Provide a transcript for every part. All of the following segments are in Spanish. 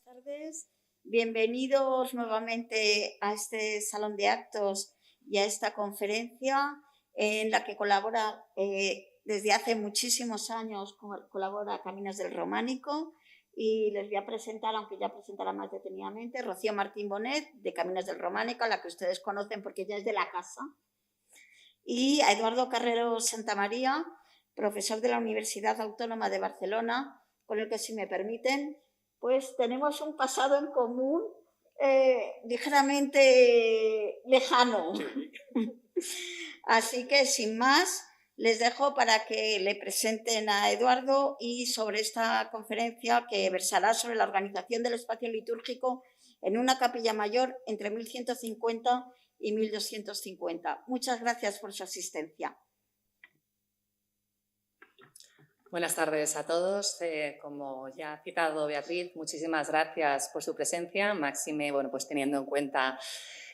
tardes. Bienvenidos nuevamente a este salón de actos y a esta conferencia en la que colabora desde hace muchísimos años, colabora Caminos del Románico, y les voy a presentar, aunque ya presentará más detenidamente, Rocío Martín Bonet, de Caminos del Románico, a la que ustedes conocen porque ya es de la casa, y a Eduardo Carrero Santamaría, profesor de la Universidad Autónoma de Barcelona, con el que, si me permiten, pues tenemos un pasado en común ligeramente lejano. Sí. Así que, sin más, les dejo para que le presenten a Eduardo y sobre esta conferencia que versará sobre la organización del espacio litúrgico en una capilla mayor entre 1150 y 1250. Muchas gracias por su asistencia. Buenas tardes a todos. Como ya ha citado Beatriz, muchísimas gracias por su presencia. Máxime, pues teniendo en cuenta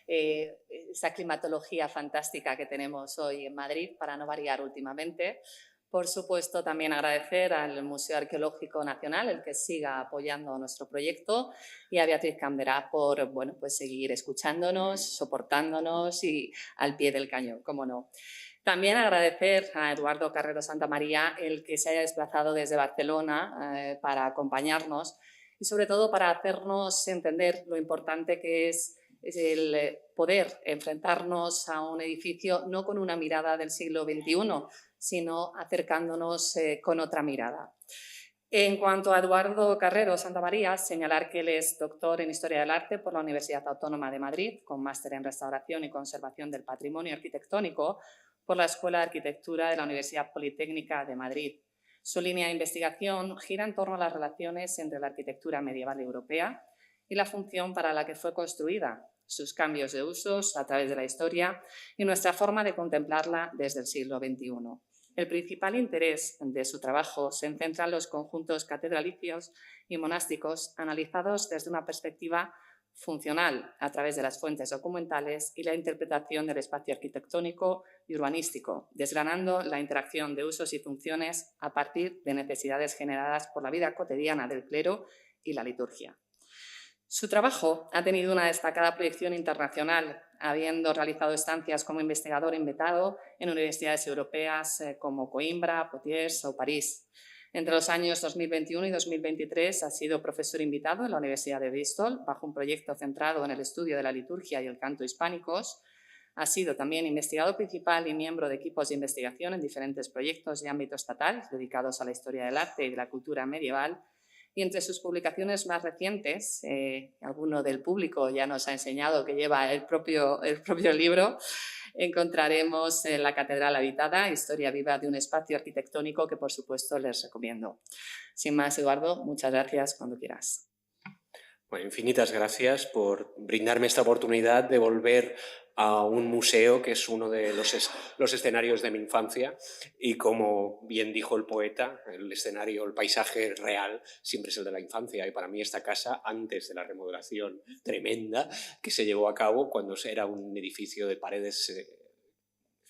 esa climatología fantástica que tenemos hoy en Madrid, para no variar últimamente. Por supuesto, también agradecer al Museo Arqueológico Nacional el que siga apoyando nuestro proyecto y a Beatriz Camderá por pues seguir escuchándonos, soportándonos y al pie del cañón, cómo no. También agradecer a Eduardo Carrero Santamaría el que se haya desplazado desde Barcelona para acompañarnos y sobre todo para hacernos entender lo importante que es el poder enfrentarnos a un edificio no con una mirada del siglo XXI, sino acercándonos con otra mirada. En cuanto a Eduardo Carrero Santamaría, señalar que él es doctor en Historia del Arte por la Universidad Autónoma de Madrid, con máster en Restauración y Conservación del Patrimonio Arquitectónico por la Escuela de Arquitectura de la Universidad Politécnica de Madrid. Su línea de investigación gira en torno a las relaciones entre la arquitectura medieval europea y la función para la que fue construida, sus cambios de usos a través de la historia y nuestra forma de contemplarla desde el siglo XXI. El principal interés de su trabajo se centra en los conjuntos catedralicios y monásticos analizados desde una perspectiva funcional a través de las fuentes documentales y la interpretación del espacio arquitectónico y urbanístico, desgranando la interacción de usos y funciones a partir de necesidades generadas por la vida cotidiana del clero y la liturgia. Su trabajo ha tenido una destacada proyección internacional, habiendo realizado estancias como investigador invitado en universidades europeas como Coimbra, Poitiers o París. Entre los años 2021 y 2023 ha sido profesor invitado en la Universidad de Bristol bajo un proyecto centrado en el estudio de la liturgia y el canto hispánicos. Ha sido también investigador principal y miembro de equipos de investigación en diferentes proyectos de ámbito estatal dedicados a la historia del arte y de la cultura medieval. Y entre sus publicaciones más recientes, alguno del público ya nos ha enseñado que lleva el propio libro, encontraremos La Catedral Habitada, historia viva de un espacio arquitectónico que, por supuesto, les recomiendo. Sin más, Eduardo, muchas gracias, cuando quieras. Bueno, infinitas gracias por brindarme esta oportunidad de volver a un museo que es uno de los escenarios de mi infancia y, como bien dijo el poeta, el escenario, el paisaje real siempre es el de la infancia, y para mí esta casa, antes de la remodelación tremenda que se llevó a cabo cuando era un edificio de paredes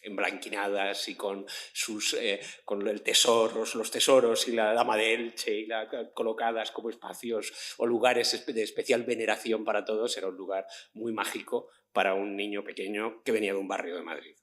emblanquinadas y con los tesoros y la dama de Elche y colocadas como espacios o lugares de especial veneración para todos, era un lugar muy mágico para un niño pequeño que venía de un barrio de Madrid.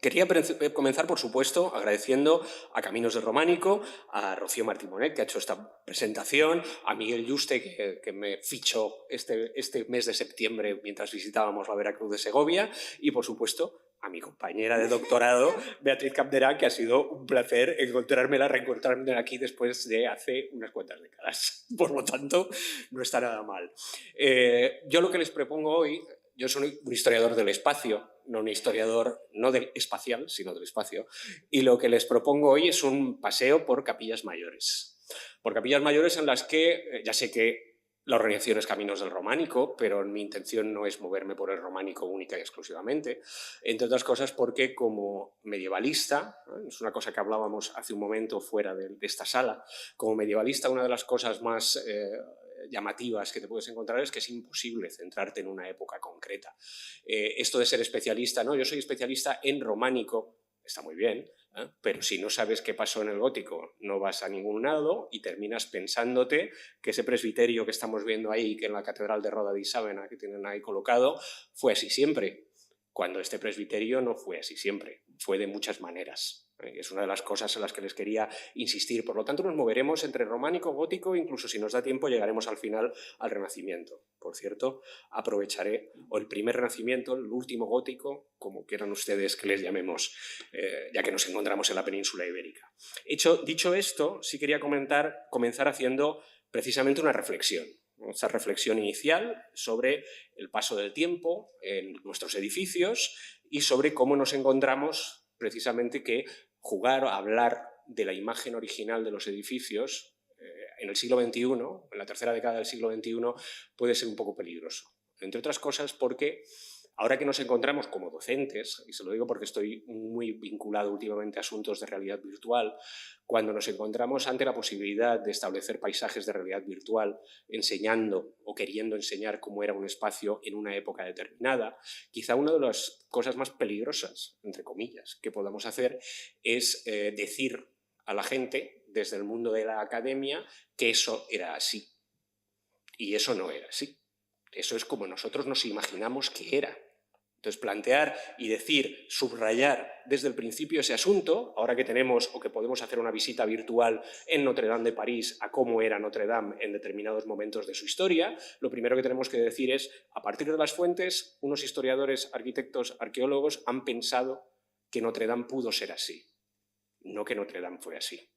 Quería comenzar, por supuesto, agradeciendo a Caminos del Románico, a Rocío Martín Bonet, que ha hecho esta presentación, a Miguel Yuste, que me fichó este mes de septiembre mientras visitábamos la Veracruz de Segovia, y, por supuesto, a mi compañera de doctorado, Beatriz Camderá, que ha sido un placer reencontrarme aquí después de hace unas cuantas décadas. Por lo tanto, no está nada mal. Yo lo que les propongo hoy... Yo soy un historiador del espacio, no un historiador no del espacial, sino del espacio, y lo que les propongo hoy es un paseo por capillas mayores. Por capillas mayores en las que, ya sé que la organización es Caminos del Románico, pero mi intención no es moverme por el románico única y exclusivamente, entre otras cosas porque, como medievalista, es una cosa que hablábamos hace un momento fuera de esta sala, como medievalista, una de las cosas más llamativas que te puedes encontrar es que es imposible centrarte en una época concreta. Esto de ser especialista, no, yo soy especialista en románico, está muy bien, Pero si no sabes qué pasó en el gótico, no vas a ningún lado y terminas pensándote que ese presbiterio que estamos viendo ahí, que en la Catedral de Roda di Sávena, que tienen ahí colocado, fue así siempre, cuando este presbiterio no fue así siempre, fue de muchas maneras. Es una de las cosas en las que les quería insistir. Por lo tanto, nos moveremos entre románico, gótico, incluso si nos da tiempo llegaremos al final al Renacimiento. Por cierto, aprovecharé o el primer Renacimiento, el último gótico, como quieran ustedes que les llamemos, ya que nos encontramos en la península ibérica. Dicho esto, sí quería comenzar haciendo precisamente una reflexión. Esa reflexión inicial sobre el paso del tiempo en nuestros edificios y sobre cómo nos encontramos precisamente que jugar, hablar de la imagen original de los edificios en el siglo XXI, en la tercera década del siglo XXI, puede ser un poco peligroso. Entre otras cosas porque ahora que nos encontramos como docentes, y se lo digo porque estoy muy vinculado últimamente a asuntos de realidad virtual, cuando nos encontramos ante la posibilidad de establecer paisajes de realidad virtual, enseñando o queriendo enseñar cómo era un espacio en una época determinada, quizá una de las cosas más peligrosas, entre comillas, que podamos hacer es decir a la gente, desde el mundo de la academia, que eso era así. Y eso no era así. Eso es como nosotros nos imaginamos que era. Entonces, plantear y decir, subrayar desde el principio ese asunto, ahora que tenemos o que podemos hacer una visita virtual en Notre Dame de París a cómo era Notre Dame en determinados momentos de su historia, lo primero que tenemos que decir es, a partir de las fuentes, unos historiadores, arquitectos, arqueólogos han pensado que Notre Dame pudo ser así, no que Notre Dame fue así.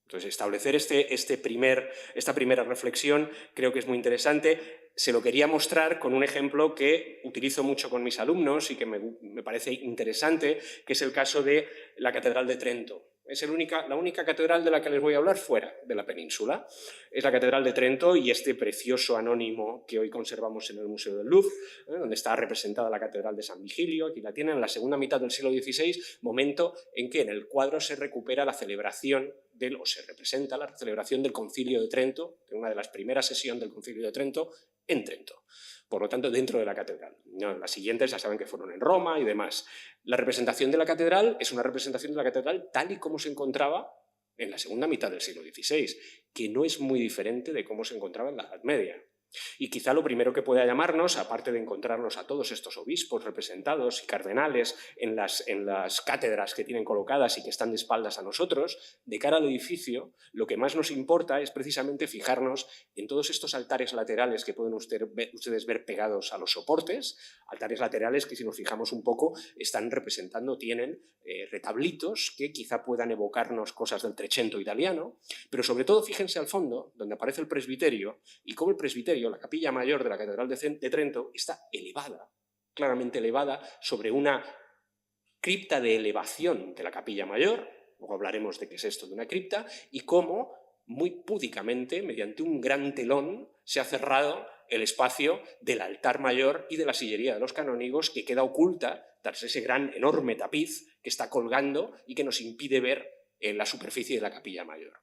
Entonces, establecer esta primera reflexión creo que es muy interesante. Se lo quería mostrar con un ejemplo que utilizo mucho con mis alumnos y que me parece interesante, que es el caso de la Catedral de Trento. Es la única catedral de la que les voy a hablar fuera de la península. Es la Catedral de Trento y este precioso anónimo que hoy conservamos en el Museo del Louvre, donde está representada la Catedral de San Vigilio. Aquí la tienen en la segunda mitad del siglo XVI, momento en que en el cuadro se recupera la celebración o se representa la celebración del Concilio de Trento, de una de las primeras sesiones del Concilio de Trento, en Trento. Por lo tanto, dentro de la catedral. Las siguientes ya saben que fueron en Roma y demás. La representación de la catedral es una representación de la catedral tal y como se encontraba en la segunda mitad del siglo XVI, que no es muy diferente de cómo se encontraba en la Edad Media. Y quizá lo primero que pueda llamarnos, aparte de encontrarnos a todos estos obispos representados y cardenales en las cátedras que tienen colocadas y que están de espaldas a nosotros, de cara al edificio, lo que más nos importa es precisamente fijarnos en todos estos altares laterales que pueden ustedes ver pegados a los soportes, altares laterales que si nos fijamos un poco están representando, tienen retablitos que quizá puedan evocarnos cosas del Trecento italiano, pero sobre todo fíjense al fondo, donde aparece el presbiterio, y cómo el presbiterio, la capilla mayor de la Catedral de Trento, está elevada, claramente elevada, sobre una cripta de elevación de la capilla mayor. Luego hablaremos de qué es esto de una cripta, y cómo, muy púdicamente, mediante un gran telón, se ha cerrado el espacio del altar mayor y de la sillería de los canónigos, que queda oculta tras ese gran, enorme tapiz que está colgando y que nos impide ver la superficie de la capilla mayor.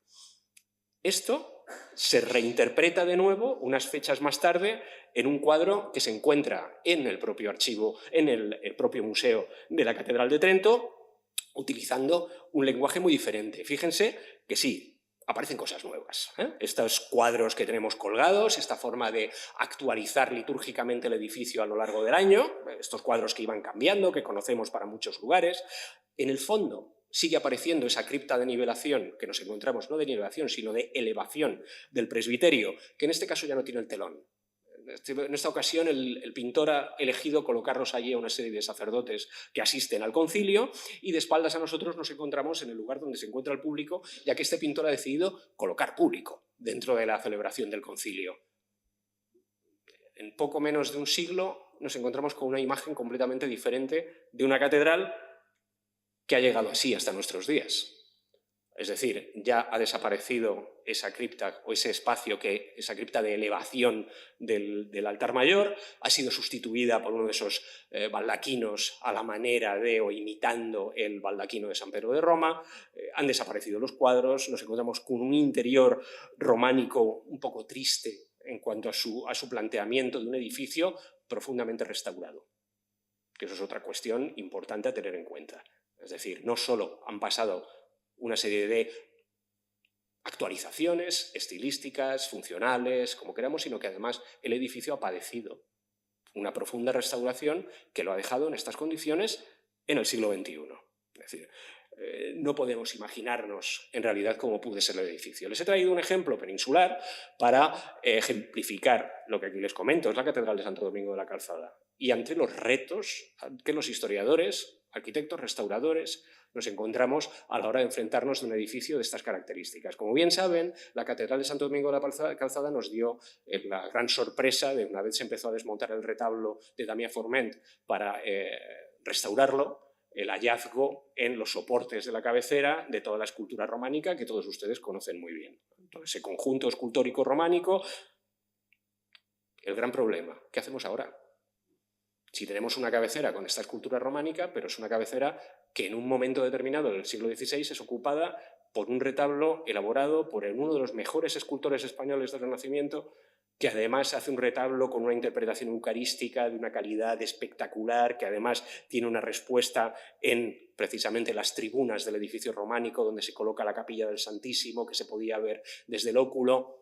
Esto se reinterpreta de nuevo unas fechas más tarde en un cuadro que se encuentra en el propio archivo, en el propio museo de la Catedral de Trento, utilizando un lenguaje muy diferente. Fíjense que sí, aparecen cosas nuevas. Estos cuadros que tenemos colgados, esta forma de actualizar litúrgicamente el edificio a lo largo del año, estos cuadros que iban cambiando, que conocemos para muchos lugares. En el fondo sigue apareciendo esa cripta de nivelación que nos encontramos, no de nivelación, sino de elevación del presbiterio, que en este caso ya no tiene el telón. En esta ocasión el pintor ha elegido colocarnos allí a una serie de sacerdotes que asisten al concilio, y de espaldas a nosotros nos encontramos en el lugar donde se encuentra el público, ya que este pintor ha decidido colocar público dentro de la celebración del concilio. En poco menos de un siglo nos encontramos con una imagen completamente diferente de una catedral que ha llegado así hasta nuestros días. Es decir, ya ha desaparecido esa cripta o ese espacio, esa cripta de elevación del altar mayor, ha sido sustituida por uno de esos baldaquinos a la manera de o imitando el baldaquino de San Pedro de Roma, han desaparecido los cuadros, nos encontramos con un interior románico un poco triste en cuanto a su planteamiento de un edificio profundamente restaurado, que eso es otra cuestión importante a tener en cuenta. Es decir, no solo han pasado una serie de actualizaciones estilísticas, funcionales, como queramos, sino que además el edificio ha padecido una profunda restauración que lo ha dejado en estas condiciones en el siglo XXI. Es decir, no podemos imaginarnos en realidad cómo pudo ser el edificio. Les he traído un ejemplo peninsular para ejemplificar lo que aquí les comento. Es la Catedral de Santo Domingo de la Calzada. Y ante los retos que los historiadores, arquitectos, restauradores, nos encontramos a la hora de enfrentarnos a un edificio de estas características. Como bien saben, la Catedral de Santo Domingo de la Calzada nos dio la gran sorpresa de, una vez se empezó a desmontar el retablo de Damià Forment para restaurarlo, el hallazgo en los soportes de la cabecera de toda la escultura románica que todos ustedes conocen muy bien. Todo ese conjunto escultórico románico. El gran problema, ¿qué hacemos ahora? Si tenemos una cabecera con esta escultura románica, pero es una cabecera que en un momento determinado del siglo XVI es ocupada por un retablo elaborado por uno de los mejores escultores españoles del Renacimiento, que además hace un retablo con una interpretación eucarística de una calidad espectacular, que además tiene una respuesta en precisamente las tribunas del edificio románico, donde se coloca la capilla del Santísimo, que se podía ver desde el óculo.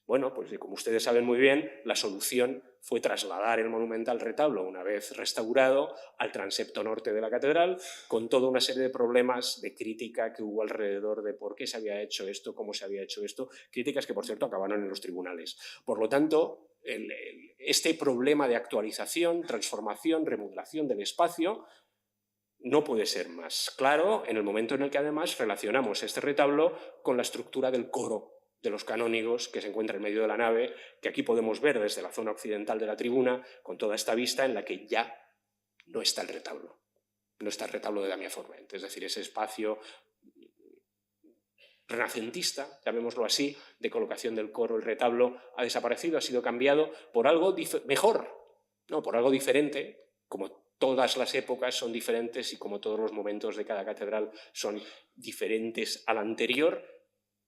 Bueno, pues como ustedes saben muy bien, la solución fue trasladar el monumental retablo, una vez restaurado, al transepto norte de la catedral, con toda una serie de problemas de crítica que hubo alrededor de por qué se había hecho esto, cómo se había hecho esto, críticas que, por cierto, acabaron en los tribunales. Por lo tanto, este problema de actualización, transformación, remodelación del espacio no puede ser más claro en el momento en el que además relacionamos este retablo con la estructura del coro de los canónigos que se encuentra en medio de la nave, que aquí podemos ver desde la zona occidental de la tribuna, con toda esta vista en la que ya no está el retablo. No está el retablo de Damià Forment, es decir, ese espacio renacentista, llamémoslo así, de colocación del coro, el retablo, ha desaparecido, ha sido cambiado por algo mejor, no, por algo diferente, como todas las épocas son diferentes y como todos los momentos de cada catedral son diferentes al anterior,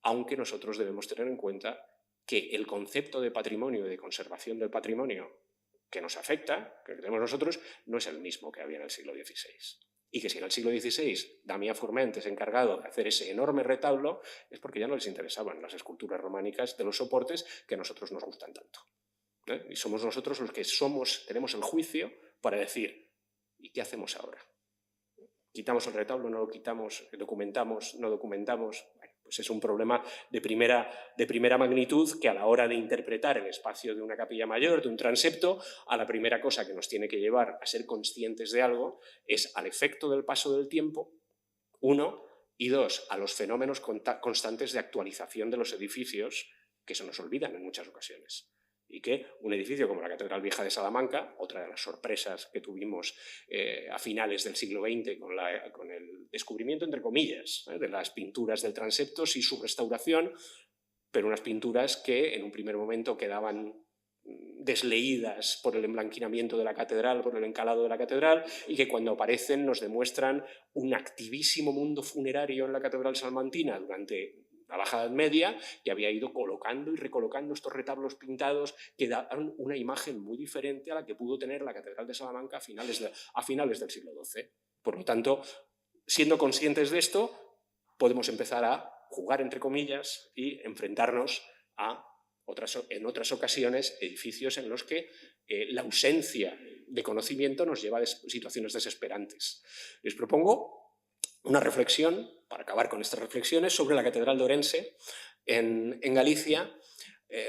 aunque nosotros debemos tener en cuenta que el concepto de patrimonio y de conservación del patrimonio que nos afecta, que tenemos nosotros, no es el mismo que había en el siglo XVI. Y que si en el siglo XVI Damià Forment es encargado de hacer ese enorme retablo, es porque ya no les interesaban las esculturas románicas de los soportes que a nosotros nos gustan tanto. Y somos nosotros los que tenemos el juicio para decir, ¿y qué hacemos ahora? ¿Quitamos el retablo, no lo quitamos? ¿Documentamos, no documentamos? Bueno, pues es un problema de primera magnitud que a la hora de interpretar el espacio de una capilla mayor, de un transepto, a la primera cosa que nos tiene que llevar a ser conscientes de algo es al efecto del paso del tiempo, uno, y dos, a los fenómenos constantes de actualización de los edificios que se nos olvidan en muchas ocasiones. Y que un edificio como la Catedral Vieja de Salamanca, otra de las sorpresas que tuvimos a finales del siglo XX con el descubrimiento, entre comillas, de las pinturas del transepto y su restauración, pero unas pinturas que en un primer momento quedaban desleídas por el emblanquinamiento de la catedral, por el encalado de la catedral, y que cuando aparecen nos demuestran un activísimo mundo funerario en la Catedral salmantina durante la Baja Edad Media, que había ido colocando y recolocando estos retablos pintados que daban una imagen muy diferente a la que pudo tener la Catedral de Salamanca a finales del siglo XII. Por lo tanto, siendo conscientes de esto, podemos empezar a jugar, entre comillas, y enfrentarnos a en otras ocasiones edificios en los que la ausencia de conocimiento nos lleva a situaciones desesperantes. Les propongo una reflexión, para acabar con estas reflexiones, sobre la Catedral de Orense en Galicia,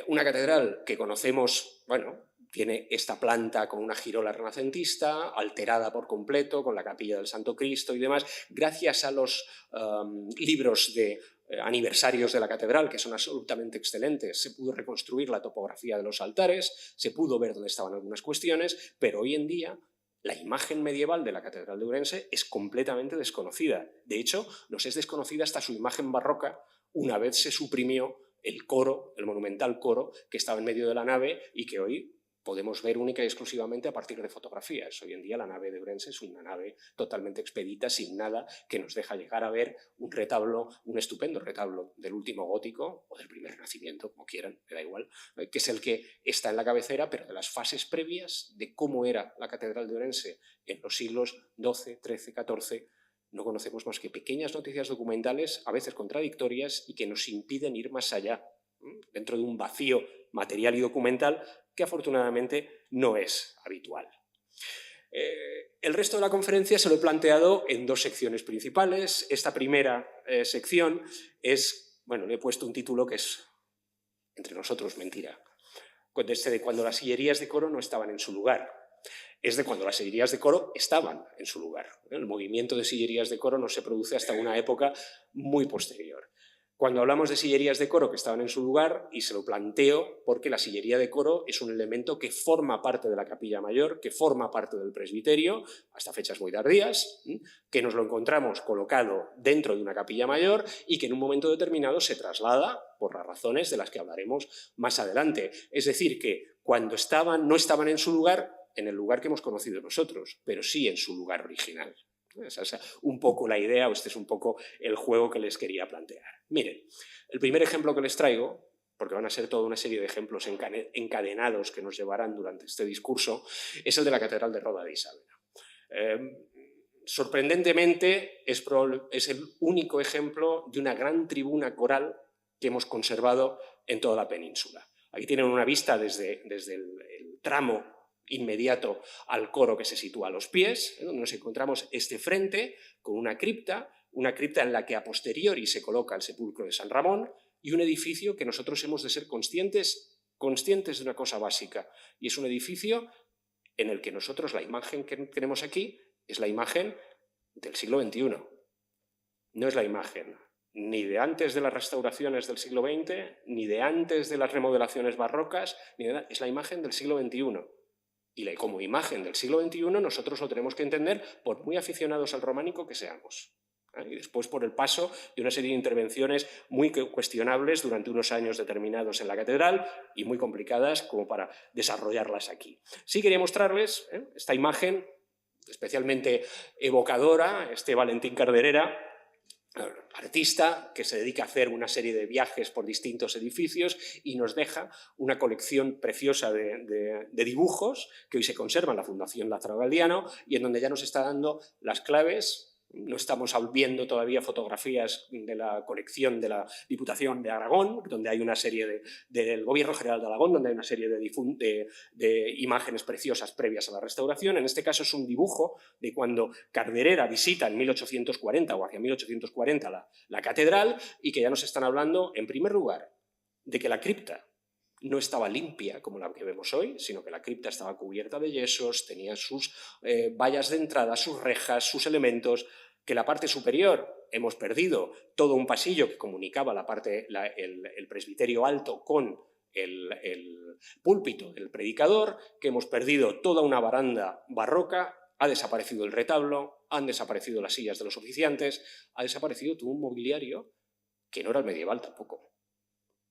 una catedral que conocemos, bueno, tiene esta planta con una girola renacentista, alterada por completo, con la capilla del Santo Cristo y demás, gracias a los libros de aniversarios de la catedral, que son absolutamente excelentes. Se pudo reconstruir la topografía de los altares, se pudo ver dónde estaban algunas cuestiones, pero hoy en día la imagen medieval de la Catedral de Ourense es completamente desconocida. De hecho, nos es desconocida hasta su imagen barroca una vez se suprimió el coro, el monumental coro que estaba en medio de la nave y que hoy podemos ver única y exclusivamente a partir de fotografías. Hoy en día la nave de Ourense es una nave totalmente expedita, sin nada, que nos deja llegar a ver un retablo, un estupendo retablo del último gótico o del primer Renacimiento, como quieran, me da igual, que es el que está en la cabecera, pero de las fases previas de cómo era la Catedral de Ourense en los siglos XII, XIII, XIV, no conocemos más que pequeñas noticias documentales, a veces contradictorias, y que nos impiden ir más allá, dentro de un vacío material y documental que afortunadamente no es habitual. El resto de la conferencia se lo he planteado en dos secciones principales. Esta primera sección es, bueno, le he puesto un título que es, entre nosotros, mentira. De cuando las sillerías de coro no estaban en su lugar. Es de cuando las sillerías de coro estaban en su lugar. El movimiento de sillerías de coro no se produce hasta una época muy posterior. Cuando hablamos de sillerías de coro que estaban en su lugar, y se lo planteo porque la sillería de coro es un elemento que forma parte de la capilla mayor, que forma parte del presbiterio, hasta fechas muy tardías, que nos lo encontramos colocado dentro de una capilla mayor y que en un momento determinado se traslada por las razones de las que hablaremos más adelante. Es decir, que cuando no estaban en su lugar, en el lugar que hemos conocido nosotros, pero sí en su lugar original. Esa es un poco la idea, o este es un poco el juego que les quería plantear. Miren, el primer ejemplo que les traigo, porque van a ser toda una serie de ejemplos encadenados que nos llevarán durante este discurso, es el de la Catedral de Roda de Isabena. Sorprendentemente, es el único ejemplo de una gran tribuna coral que hemos conservado en toda la península. Aquí tienen una vista desde el tramo inmediato al coro que se sitúa a los pies, donde nos encontramos este frente con una cripta en la que a posteriori se coloca el sepulcro de San Ramón, y un edificio que nosotros hemos de ser conscientes de una cosa básica, y es un edificio en el que nosotros la imagen que tenemos aquí es la imagen del siglo XXI. No es la imagen ni de antes de las restauraciones del siglo XX, ni de antes de las remodelaciones barrocas, es la imagen del siglo XXI. Y como imagen del siglo XXI nosotros lo tenemos que entender por muy aficionados al románico que seamos. Y después por el paso de una serie de intervenciones muy cuestionables durante unos años determinados en la catedral y muy complicadas como para desarrollarlas aquí. Sí quería mostrarles esta imagen especialmente evocadora, este Valentín Carderera, artista que se dedica a hacer una serie de viajes por distintos edificios y nos deja una colección preciosa de dibujos que hoy se conserva en la Fundación Lázaro Galdiano y en donde ya nos está dando las claves. No estamos viendo todavía fotografías de la colección de la Diputación de Aragón, donde hay una serie del Gobierno General de Aragón, donde hay una serie de imágenes preciosas previas a la restauración. En este caso es un dibujo de cuando Carderera visita en 1840 o hacia 1840 la catedral, y que ya nos están hablando, en primer lugar, de que la cripta no estaba limpia como la que vemos hoy, sino que la cripta estaba cubierta de yesos, tenía sus vallas de entrada, sus rejas, sus elementos, que la parte superior hemos perdido todo un pasillo que comunicaba el presbiterio alto con el púlpito del predicador, que hemos perdido toda una baranda barroca, ha desaparecido el retablo, han desaparecido las sillas de los oficiantes, ha desaparecido todo un mobiliario que no era el medieval tampoco.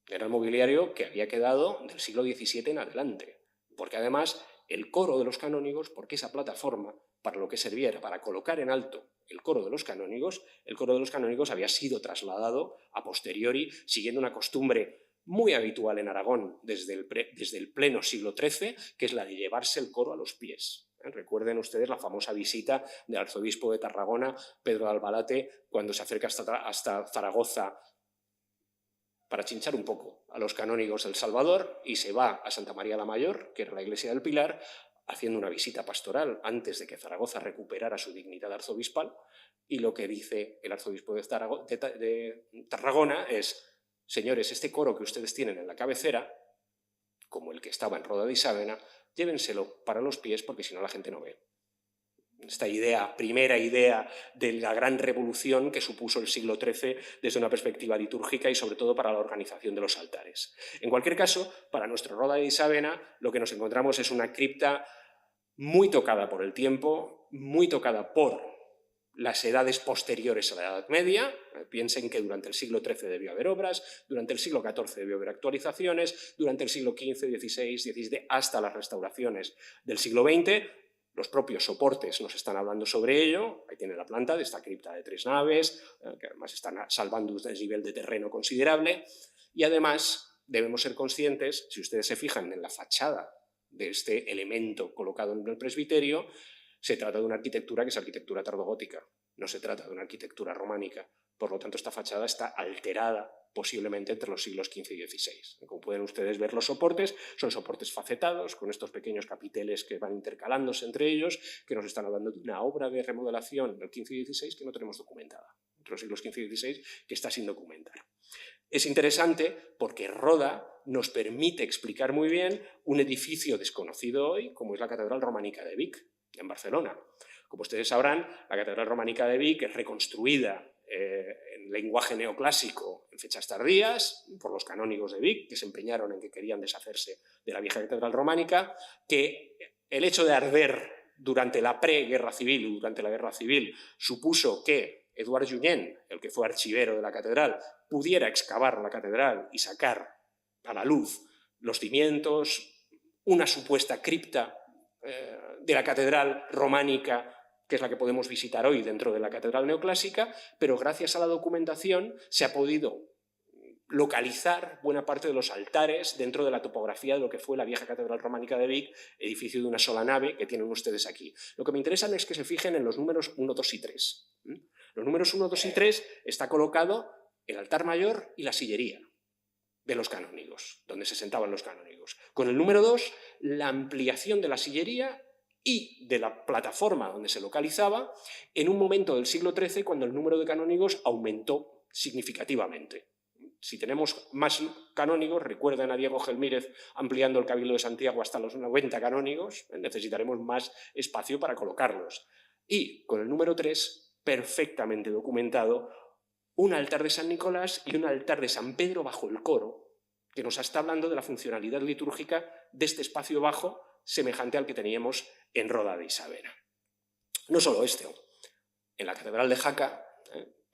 Era el mobiliario que había quedado del siglo XVII en adelante, porque además el coro de los canónigos, porque esa plataforma para lo que servía era para colocar en alto el coro de los canónigos había sido trasladado a posteriori, siguiendo una costumbre muy habitual en Aragón desde el pleno siglo XIII, que es la de llevarse el coro a los pies. Recuerden ustedes la famosa visita del arzobispo de Tarragona, Pedro de Albalate, cuando se acerca hasta Zaragoza para chinchar un poco a los canónigos del Salvador, y se va a Santa María la Mayor, que era la iglesia del Pilar, haciendo una visita pastoral antes de que Zaragoza recuperara su dignidad arzobispal, y lo que dice el arzobispo de Tarragona es: señores, este coro que ustedes tienen en la cabecera, como el que estaba en Roda de Isabena, llévenselo para los pies porque si no la gente no ve. Esta primera idea de la gran revolución que supuso el siglo XIII desde una perspectiva litúrgica y sobre todo para la organización de los altares. En cualquier caso, para nuestro Roda de Isabena lo que nos encontramos es una cripta muy tocada por el tiempo, muy tocada por las edades posteriores a la Edad Media. Piensen que durante el siglo XIII debió haber obras, durante el siglo XIV debió haber actualizaciones, durante el siglo XV, XVI, XVII, hasta las restauraciones del siglo XX. Los propios soportes nos están hablando sobre ello. Ahí tiene la planta de esta cripta de 3 naves, que además están salvando un desnivel de terreno considerable. Y además debemos ser conscientes, si ustedes se fijan en la fachada de este elemento colocado en el presbiterio, se trata de una arquitectura que es arquitectura tardogótica. No se trata de una arquitectura románica. Por lo tanto, esta fachada está alterada posiblemente entre los siglos XV y XVI. Como pueden ustedes ver, los soportes son soportes facetados, con estos pequeños capiteles que van intercalándose entre ellos, que nos están hablando de una obra de remodelación del XV y XVI que no tenemos documentada, entre los siglos XV y XVI, que está sin documentar. Es interesante porque Roda nos permite explicar muy bien un edificio desconocido hoy, como es la Catedral Románica de Vic, en Barcelona. Como ustedes sabrán, la Catedral Románica de Vic es reconstruida en lenguaje neoclásico en fechas tardías por los canónigos de Vic, que se empeñaron en que querían deshacerse de la vieja catedral románica, que el hecho de arder durante la preguerra civil y durante la guerra civil supuso que Eduard Junyent, el que fue archivero de la catedral, pudiera excavar la catedral y sacar a la luz los cimientos, una supuesta cripta de la catedral románica, que es la que podemos visitar hoy dentro de la catedral neoclásica, pero gracias a la documentación se ha podido localizar buena parte de los altares dentro de la topografía de lo que fue la vieja catedral románica de Vic, edificio de una sola nave que tienen ustedes aquí. Lo que me interesa es que se fijen en los números 1, 2 y 3. Los números 1, 2 y 3 está colocado el altar mayor y la sillería de los canónigos, donde se sentaban los canónigos. Con el número 2, la ampliación de la sillería y de la plataforma donde se localizaba en un momento del siglo XIII cuando el número de canónigos aumentó significativamente. Si tenemos más canónigos, recuerden a Diego Gelmírez ampliando el Cabildo de Santiago hasta los 90 canónigos, necesitaremos más espacio para colocarlos. Y con el número 3, perfectamente documentado, un altar de San Nicolás y un altar de San Pedro bajo el coro, que nos está hablando de la funcionalidad litúrgica de este espacio bajo, semejante al que teníamos en Roda de Isabena. No solo esto, en la Catedral de Jaca,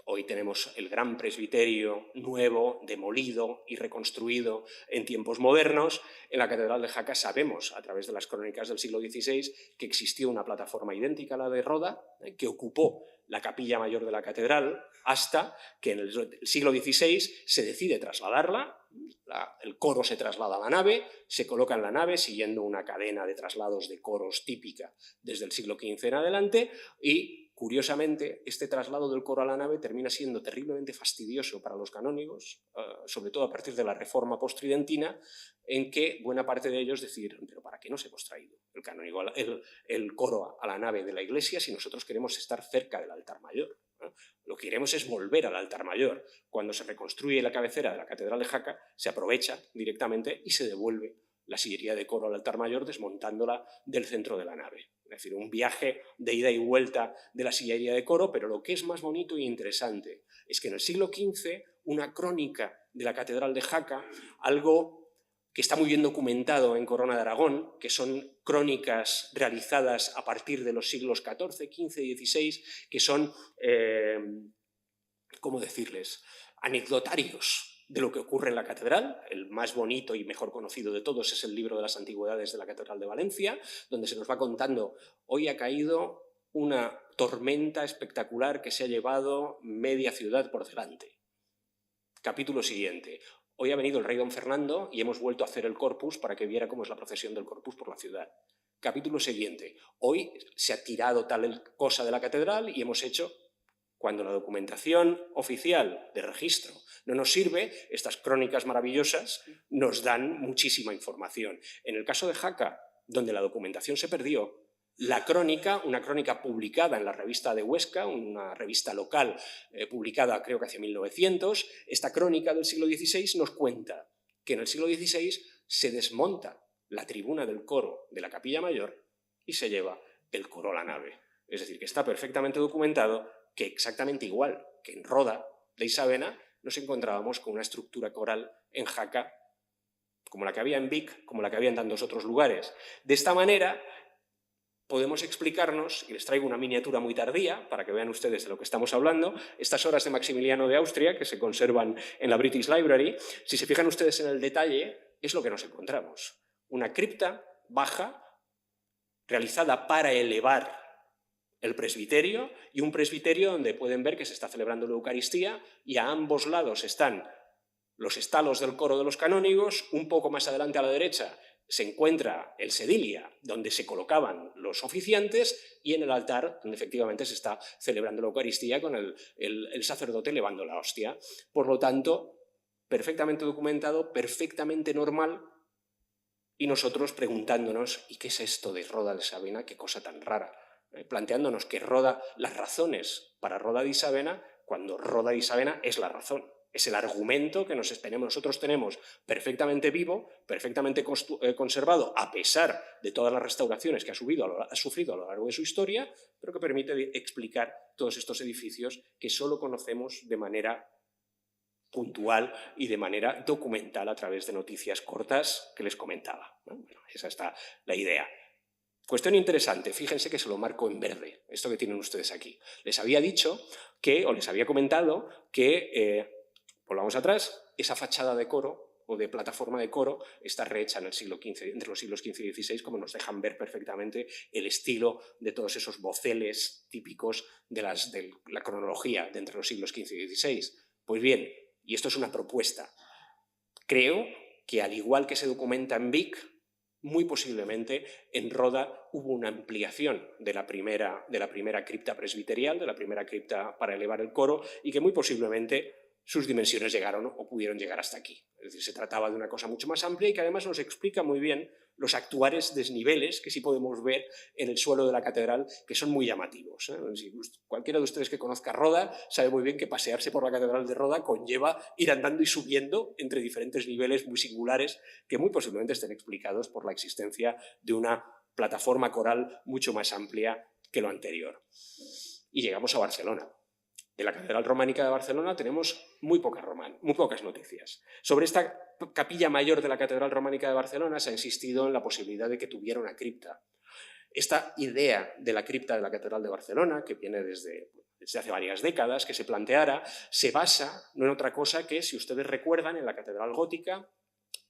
hoy tenemos el gran presbiterio nuevo, demolido y reconstruido en tiempos modernos. En la Catedral de Jaca sabemos, a través de las crónicas del siglo XVI, que existió una plataforma idéntica a la de Roda, que ocupó la capilla mayor de la catedral, hasta que en el siglo XVI se decide trasladarla, el coro se traslada a la nave, se coloca en la nave siguiendo una cadena de traslados de coros típica desde el siglo XV en adelante y, curiosamente, este traslado del coro a la nave termina siendo terriblemente fastidioso para los canónigos, sobre todo a partir de la Reforma postridentina, en que buena parte de ellos decidieron, pero ¿para qué nos hemos traído el coro a la nave de la iglesia si nosotros queremos estar cerca del altar mayor? Lo que queremos es volver al altar mayor. Cuando se reconstruye la cabecera de la Catedral de Jaca, se aprovecha directamente y se devuelve la sillería de coro al altar mayor desmontándola del centro de la nave. Es decir, un viaje de ida y vuelta de la sillería de coro, pero lo que es más bonito e interesante es que en el siglo XV una crónica de la Catedral de Jaca, algo que está muy bien documentado en Corona de Aragón, que son crónicas realizadas a partir de los siglos XIV, XV y XVI, que son, ¿cómo decirles?, anecdotarios de lo que ocurre en la catedral. El más bonito y mejor conocido de todos es el libro de las antigüedades de la Catedral de Valencia, donde se nos va contando: hoy ha caído una tormenta espectacular que se ha llevado media ciudad por delante. Capítulo siguiente: hoy ha venido el rey don Fernando y hemos vuelto a hacer el Corpus para que viera cómo es la procesión del Corpus por la ciudad. Capítulo siguiente: hoy se ha tirado tal cosa de la catedral y hemos hecho... Cuando la documentación oficial de registro no nos sirve, estas crónicas maravillosas nos dan muchísima información. En el caso de Jaca, donde la documentación se perdió, la crónica, una crónica publicada en la revista de Huesca, una revista local publicada creo que hacia 1900, esta crónica del siglo XVI nos cuenta que en el siglo XVI se desmonta la tribuna del coro de la Capilla Mayor y se lleva el coro a la nave. Es decir, que está perfectamente documentado que exactamente igual que en Roda de Isabena nos encontrábamos con una estructura coral en Jaca como la que había en Vic, como la que había en tantos otros lugares. De esta manera podemos explicarnos, y les traigo una miniatura muy tardía para que vean ustedes de lo que estamos hablando, estas obras de Maximiliano de Austria que se conservan en la British Library. Si se fijan ustedes en el detalle, es lo que nos encontramos. Una cripta baja realizada para elevar el presbiterio, y un presbiterio donde pueden ver que se está celebrando la Eucaristía y a ambos lados están los estalos del coro de los canónigos, un poco más adelante a la derecha se encuentra el sedilia, donde se colocaban los oficiantes, y en el altar, donde efectivamente se está celebrando la Eucaristía con el sacerdote elevando la hostia. Por lo tanto, perfectamente documentado, perfectamente normal, y nosotros preguntándonos, ¿y qué es esto de Roda de Savena? Qué cosa tan rara. Planteándonos que Roda, las razones para Roda de Savena, cuando Roda de Savena es la razón. Es el argumento que nosotros tenemos perfectamente vivo, perfectamente conservado, a pesar de todas las restauraciones que ha sufrido a lo largo de su historia, pero que permite explicar todos estos edificios que solo conocemos de manera puntual y de manera documental a través de noticias cortas que les comentaba, ¿no? Bueno, esa está la idea. Cuestión interesante, fíjense que se lo marco en verde, esto que tienen ustedes aquí. Les había dicho que, o les había comentado que, volvamos atrás, esa fachada de coro o de plataforma de coro está rehecha en el siglo XV, entre los siglos XV y XVI, como nos dejan ver perfectamente el estilo de todos esos voceles típicos de la cronología de entre los siglos XV y XVI. Pues bien, y esto es una propuesta, creo que al igual que se documenta en Vic, muy posiblemente en Roda hubo una ampliación de la primera cripta presbiterial, de la primera cripta para elevar el coro, y que muy posiblemente sus dimensiones llegaron o pudieron llegar hasta aquí. Es decir, se trataba de una cosa mucho más amplia y que además nos explica muy bien los actuales desniveles que sí podemos ver en el suelo de la catedral, que son muy llamativos, ¿eh? Si cualquiera de ustedes que conozca Roda sabe muy bien que pasearse por la catedral de Roda conlleva ir andando y subiendo entre diferentes niveles muy singulares que muy posiblemente estén explicados por la existencia de una plataforma coral mucho más amplia que lo anterior. Y llegamos a Barcelona. De la Catedral Románica de Barcelona tenemos muy pocas noticias. Sobre esta capilla mayor de la Catedral Románica de Barcelona se ha insistido en la posibilidad de que tuviera una cripta. Esta idea de la cripta de la Catedral de Barcelona, que viene desde hace varias décadas, que se planteara, se basa no en otra cosa que, si ustedes recuerdan, en la Catedral Gótica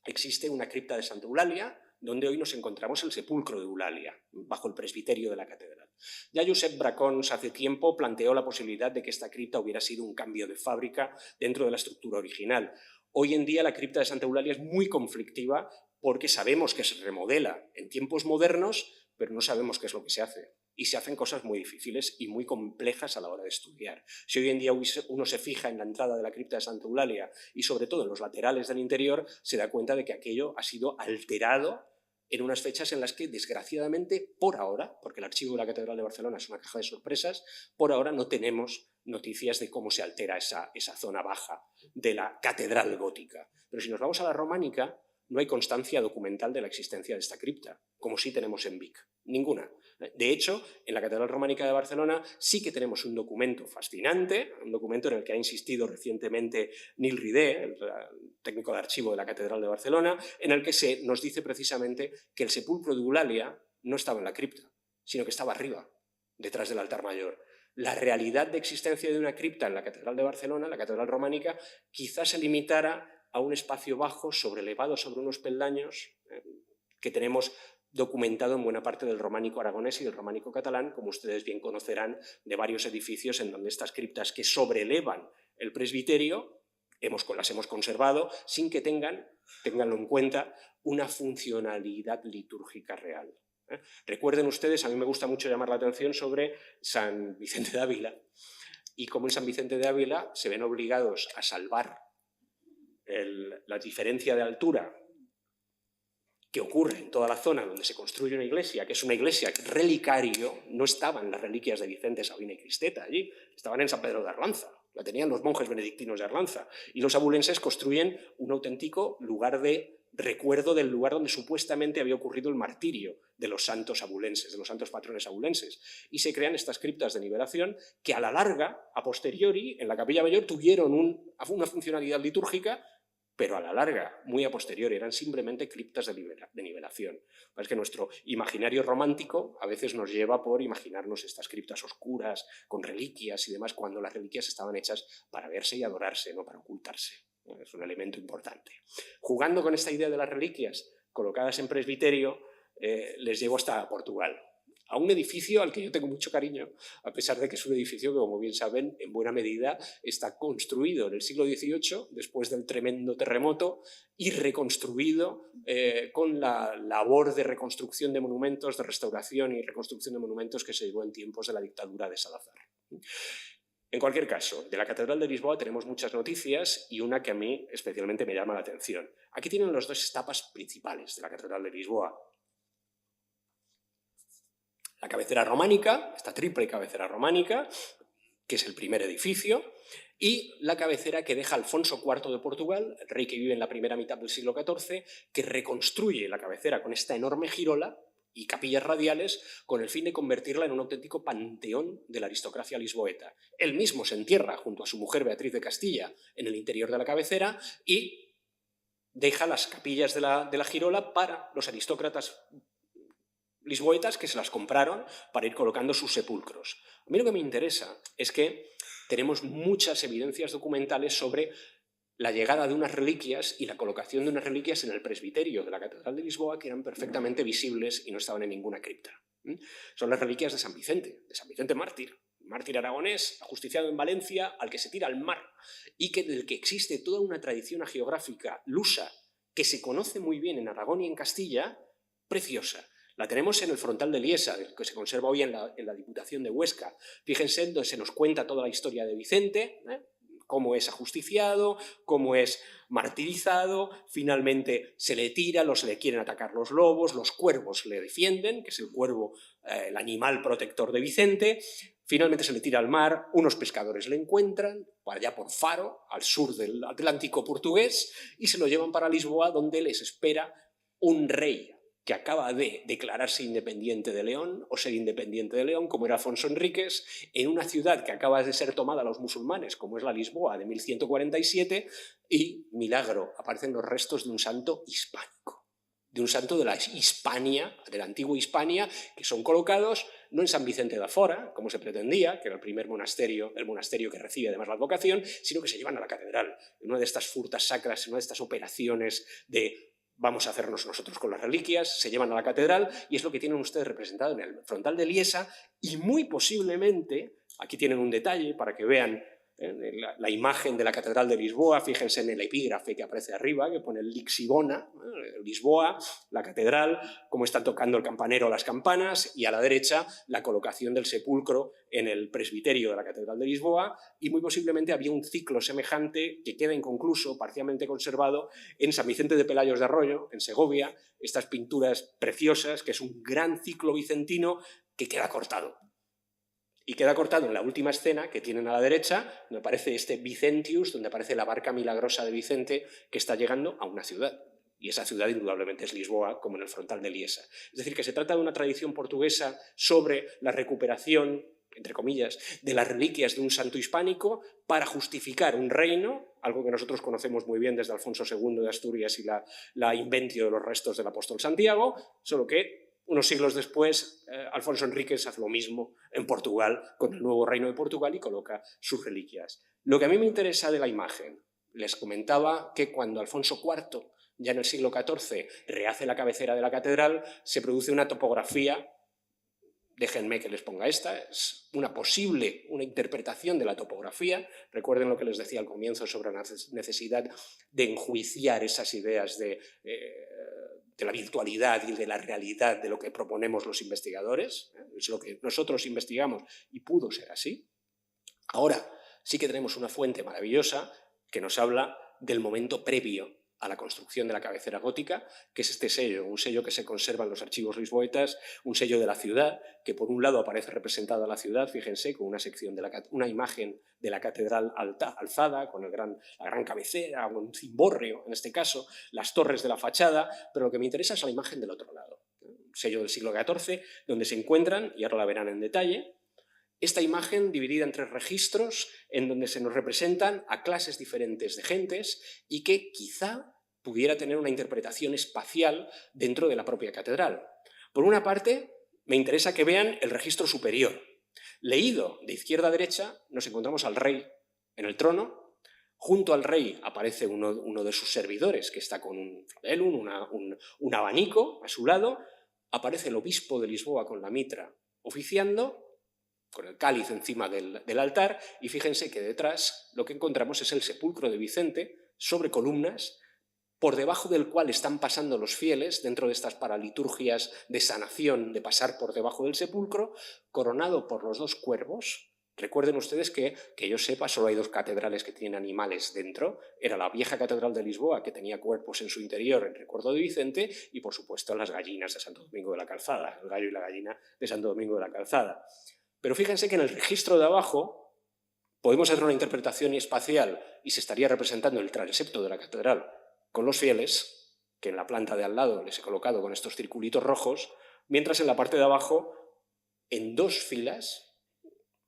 existe una cripta de Santa Eulalia, donde hoy nos encontramos el sepulcro de Eulalia, bajo el presbiterio de la catedral. Ya Josep Bracons hace tiempo planteó la posibilidad de que esta cripta hubiera sido un cambio de fábrica dentro de la estructura original. Hoy en día la cripta de Santa Eulalia es muy conflictiva porque sabemos que se remodela en tiempos modernos, pero no sabemos qué es lo que se hace. Y se hacen cosas muy difíciles y muy complejas a la hora de estudiar. Si hoy en día uno se fija en la entrada de la cripta de Santa Eulalia y sobre todo en los laterales del interior, se da cuenta de que aquello ha sido alterado en unas fechas en las que, desgraciadamente, por ahora, porque el archivo de la Catedral de Barcelona es una caja de sorpresas, por ahora no tenemos noticias de cómo se altera esa zona baja de la catedral gótica. Pero si nos vamos a la románica, no hay constancia documental de la existencia de esta cripta, como sí tenemos en Vic. Ninguna. De hecho, en la Catedral Románica de Barcelona sí que tenemos un documento fascinante, un documento en el que ha insistido recientemente Nil Ridé, el técnico de archivo de la Catedral de Barcelona, en el que se nos dice precisamente que el sepulcro de Eulalia no estaba en la cripta, sino que estaba arriba, detrás del altar mayor. La realidad de existencia de una cripta en la Catedral de Barcelona, la Catedral Románica, quizás se limitara a un espacio bajo, sobrelevado sobre unos peldaños, que tenemos documentado en buena parte del románico aragonés y del románico catalán, como ustedes bien conocerán, de varios edificios en donde estas criptas que sobrelevan el presbiterio las hemos conservado sin que tenganlo en cuenta, una funcionalidad litúrgica real. Recuerden ustedes, a mí me gusta mucho llamar la atención sobre San Vicente de Ávila, y cómo en San Vicente de Ávila se ven obligados a salvar la diferencia de altura que ocurre en toda la zona donde se construye una iglesia, que es una iglesia relicario. No estaban las reliquias de Vicente, Sabina y Cristeta allí, estaban en San Pedro de Arlanza, la tenían los monjes benedictinos de Arlanza, y los abulenses construyen un auténtico lugar de recuerdo del lugar donde supuestamente había ocurrido el martirio de los santos abulenses, de los santos patrones abulenses, y se crean estas criptas de nivelación que a la larga, a posteriori, en la capilla mayor tuvieron una funcionalidad litúrgica, pero a la larga, muy a posteriori, eran simplemente criptas de nivelación. Es que nuestro imaginario romántico a veces nos lleva por imaginarnos estas criptas oscuras, con reliquias y demás, cuando las reliquias estaban hechas para verse y adorarse, no para ocultarse. Es un elemento importante. Jugando con esta idea de las reliquias colocadas en presbiterio, les llevo hasta Portugal. a un edificio al que yo tengo mucho cariño, a pesar de que es un edificio que, como bien saben, en buena medida está construido en el siglo XVIII, después del tremendo terremoto, y reconstruido con la labor de reconstrucción de monumentos, de restauración y reconstrucción de monumentos que se llevó en tiempos de la dictadura de Salazar. En cualquier caso, de la Catedral de Lisboa tenemos muchas noticias y una que a mí especialmente me llama la atención. Aquí tienen las dos etapas principales de la Catedral de Lisboa. La cabecera románica, esta triple cabecera románica, que es el primer edificio, y la cabecera que deja Alfonso IV de Portugal, el rey que vive en la primera mitad del siglo XIV, que reconstruye la cabecera con esta enorme girola y capillas radiales con el fin de convertirla en un auténtico panteón de la aristocracia lisboeta. Él mismo se entierra junto a su mujer Beatriz de Castilla en el interior de la cabecera y deja las capillas de la girola para los aristócratas lisboetas que se las compraron para ir colocando sus sepulcros. A mí lo que me interesa es que tenemos muchas evidencias documentales sobre la llegada de unas reliquias y la colocación de unas reliquias en el presbiterio de la Catedral de Lisboa que eran perfectamente visibles y no estaban en ninguna cripta. Son las reliquias de San Vicente mártir aragonés, ajusticiado en Valencia, al que se tira al mar y del que existe toda una tradición hagiográfica lusa que se conoce muy bien en Aragón y en Castilla, preciosa. La tenemos en el frontal de Liesa, que se conserva hoy en la Diputación de Huesca. Fíjense, donde se nos cuenta toda la historia de Vicente, cómo es ajusticiado, cómo es martirizado, finalmente se le tira, le quieren atacar los lobos, los cuervos le defienden, que es el cuervo, el animal protector de Vicente, finalmente se le tira al mar, unos pescadores le encuentran, allá por Faro, al sur del Atlántico portugués, y se lo llevan para Lisboa, donde les espera un rey que acaba de declararse independiente de León, o ser independiente de León, como era Afonso Enríquez, en una ciudad que acaba de ser tomada a los musulmanes, como es la Lisboa de 1147, y, milagro, aparecen los restos de un santo hispánico, de un santo de la Hispania, de la antigua Hispania, que son colocados no en San Vicente de Afora, como se pretendía, que era el primer monasterio, el monasterio que recibe además la advocación, sino que se llevan a la catedral, en una de estas furtas sacras, en una de estas operaciones de vamos a hacernos nosotros con las reliquias, se llevan a la catedral y es lo que tienen ustedes representado en el frontal de Liesa y muy posiblemente, aquí tienen un detalle para que vean la imagen de la Catedral de Lisboa, fíjense en el epígrafe que aparece arriba, que pone Lixibona, Lisboa, la catedral, cómo está tocando el campanero las campanas, y a la derecha la colocación del sepulcro en el presbiterio de la Catedral de Lisboa, y muy posiblemente había un ciclo semejante que queda inconcluso, parcialmente conservado, en San Vicente de Pelayos de Arroyo, en Segovia, estas pinturas preciosas, que es un gran ciclo vicentino que queda cortado. Y queda cortado en la última escena que tienen a la derecha, donde aparece este Vicentius, donde aparece la barca milagrosa de Vicente que está llegando a una ciudad. Y esa ciudad indudablemente es Lisboa, como en el frontal de Liesa. Es decir, que se trata de una tradición portuguesa sobre la recuperación, entre comillas, de las reliquias de un santo hispánico para justificar un reino, algo que nosotros conocemos muy bien desde Alfonso II de Asturias y la inventio de los restos del apóstol Santiago, solo que unos siglos después, Alfonso Enríquez hace lo mismo en Portugal, con el nuevo reino de Portugal, y coloca sus reliquias. Lo que a mí me interesa de la imagen, les comentaba que cuando Alfonso IV, ya en el siglo XIV, rehace la cabecera de la catedral, se produce una topografía, déjenme que les ponga esta, es una interpretación de la topografía. Recuerden lo que les decía al comienzo sobre la necesidad de enjuiciar esas ideas de la virtualidad y de la realidad de lo que proponemos los investigadores. Es lo que nosotros investigamos y pudo ser así. Ahora sí que tenemos una fuente maravillosa que nos habla del momento previo a la construcción de la cabecera gótica, que es este sello, un sello que se conserva en los archivos lisboetas, un sello de la ciudad, que por un lado aparece representada la ciudad, fíjense, con una sección una imagen de la catedral alzada, con la gran cabecera, un cimborrio, en este caso, las torres de la fachada, pero lo que me interesa es la imagen del otro lado, un sello del siglo XIV, donde se encuentran, y ahora la verán en detalle, esta imagen dividida en 3 registros en donde se nos representan a clases diferentes de gentes y que quizá pudiera tener una interpretación espacial dentro de la propia catedral. Por una parte, me interesa que vean el registro superior. Leído de izquierda a derecha, nos encontramos al rey en el trono. Junto al rey aparece uno de sus servidores, que está con un flabellum, un abanico a su lado. Aparece el obispo de Lisboa con la mitra oficiando, con el cáliz encima del altar, y fíjense que detrás lo que encontramos es el sepulcro de Vicente sobre columnas, por debajo del cual están pasando los fieles dentro de estas paraliturgias de sanación, de pasar por debajo del sepulcro, coronado por los dos cuervos. Recuerden ustedes que yo sepa, solo hay dos catedrales que tienen animales dentro. Era la vieja catedral de Lisboa, que tenía cuerpos en su interior en recuerdo de Vicente, y por supuesto las gallinas de Santo Domingo de la Calzada, el gallo y la gallina de Santo Domingo de la Calzada. Pero fíjense que en el registro de abajo podemos hacer una interpretación espacial y se estaría representando el transepto de la catedral con los fieles, que en la planta de al lado les he colocado con estos circulitos rojos, mientras en la parte de abajo, en dos filas,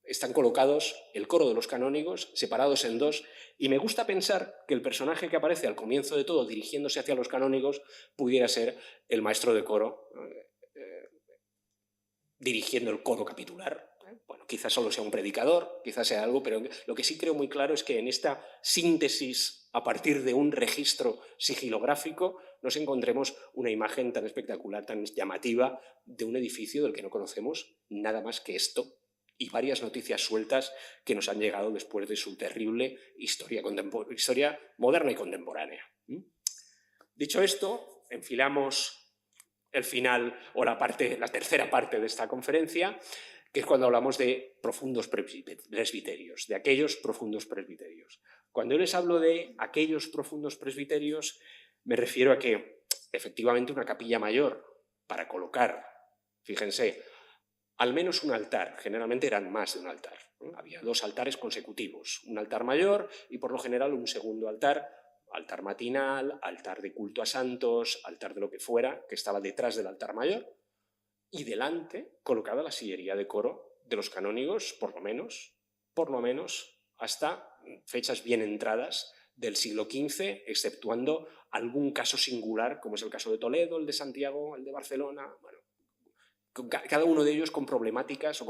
están colocados el coro de los canónigos, separados en dos, y me gusta pensar que el personaje que aparece al comienzo de todo, dirigiéndose hacia los canónigos, pudiera ser el maestro de coro, dirigiendo el coro capitular. Bueno, quizás solo sea un predicador, quizás sea algo, pero lo que sí creo muy claro es que en esta síntesis, a partir de un registro sigilográfico, nos encontremos una imagen tan espectacular, tan llamativa, de un edificio del que no conocemos nada más que esto, y varias noticias sueltas que nos han llegado después de su terrible historia moderna y contemporánea. Dicho esto, enfilamos el final o la tercera parte de esta conferencia, que es cuando hablamos de profundos presbiterios, de aquellos profundos presbiterios. Cuando yo les hablo de aquellos profundos presbiterios, me refiero a que efectivamente una capilla mayor para colocar, fíjense, al menos un altar, generalmente eran más de un altar, ¿no? Había dos altares consecutivos, un altar mayor y por lo general un segundo altar, altar matinal, altar de culto a santos, altar de lo que fuera, que estaba detrás del altar mayor, y delante colocada la sillería de coro de los canónigos, por lo menos hasta fechas bien entradas del siglo XV, exceptuando algún caso singular, como es el caso de Toledo, el de Santiago, el de Barcelona, bueno, cada uno de ellos con problemáticas o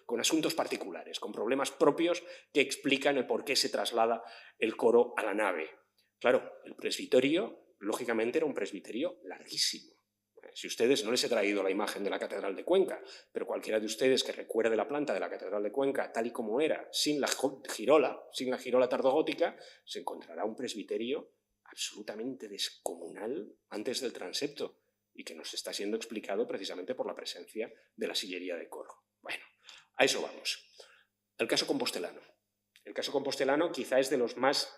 con asuntos particulares, con problemas propios que explican el por qué se traslada el coro a la nave. Claro, el presbiterio, lógicamente, era un presbiterio larguísimo. Si ustedes, no les he traído la imagen de la Catedral de Cuenca, pero cualquiera de ustedes que recuerde la planta de la Catedral de Cuenca tal y como era, sin la girola tardogótica, se encontrará un presbiterio absolutamente descomunal antes del transepto y que nos está siendo explicado precisamente por la presencia de la sillería de coro. Bueno, a eso vamos. El caso compostelano. El caso compostelano quizá es de los más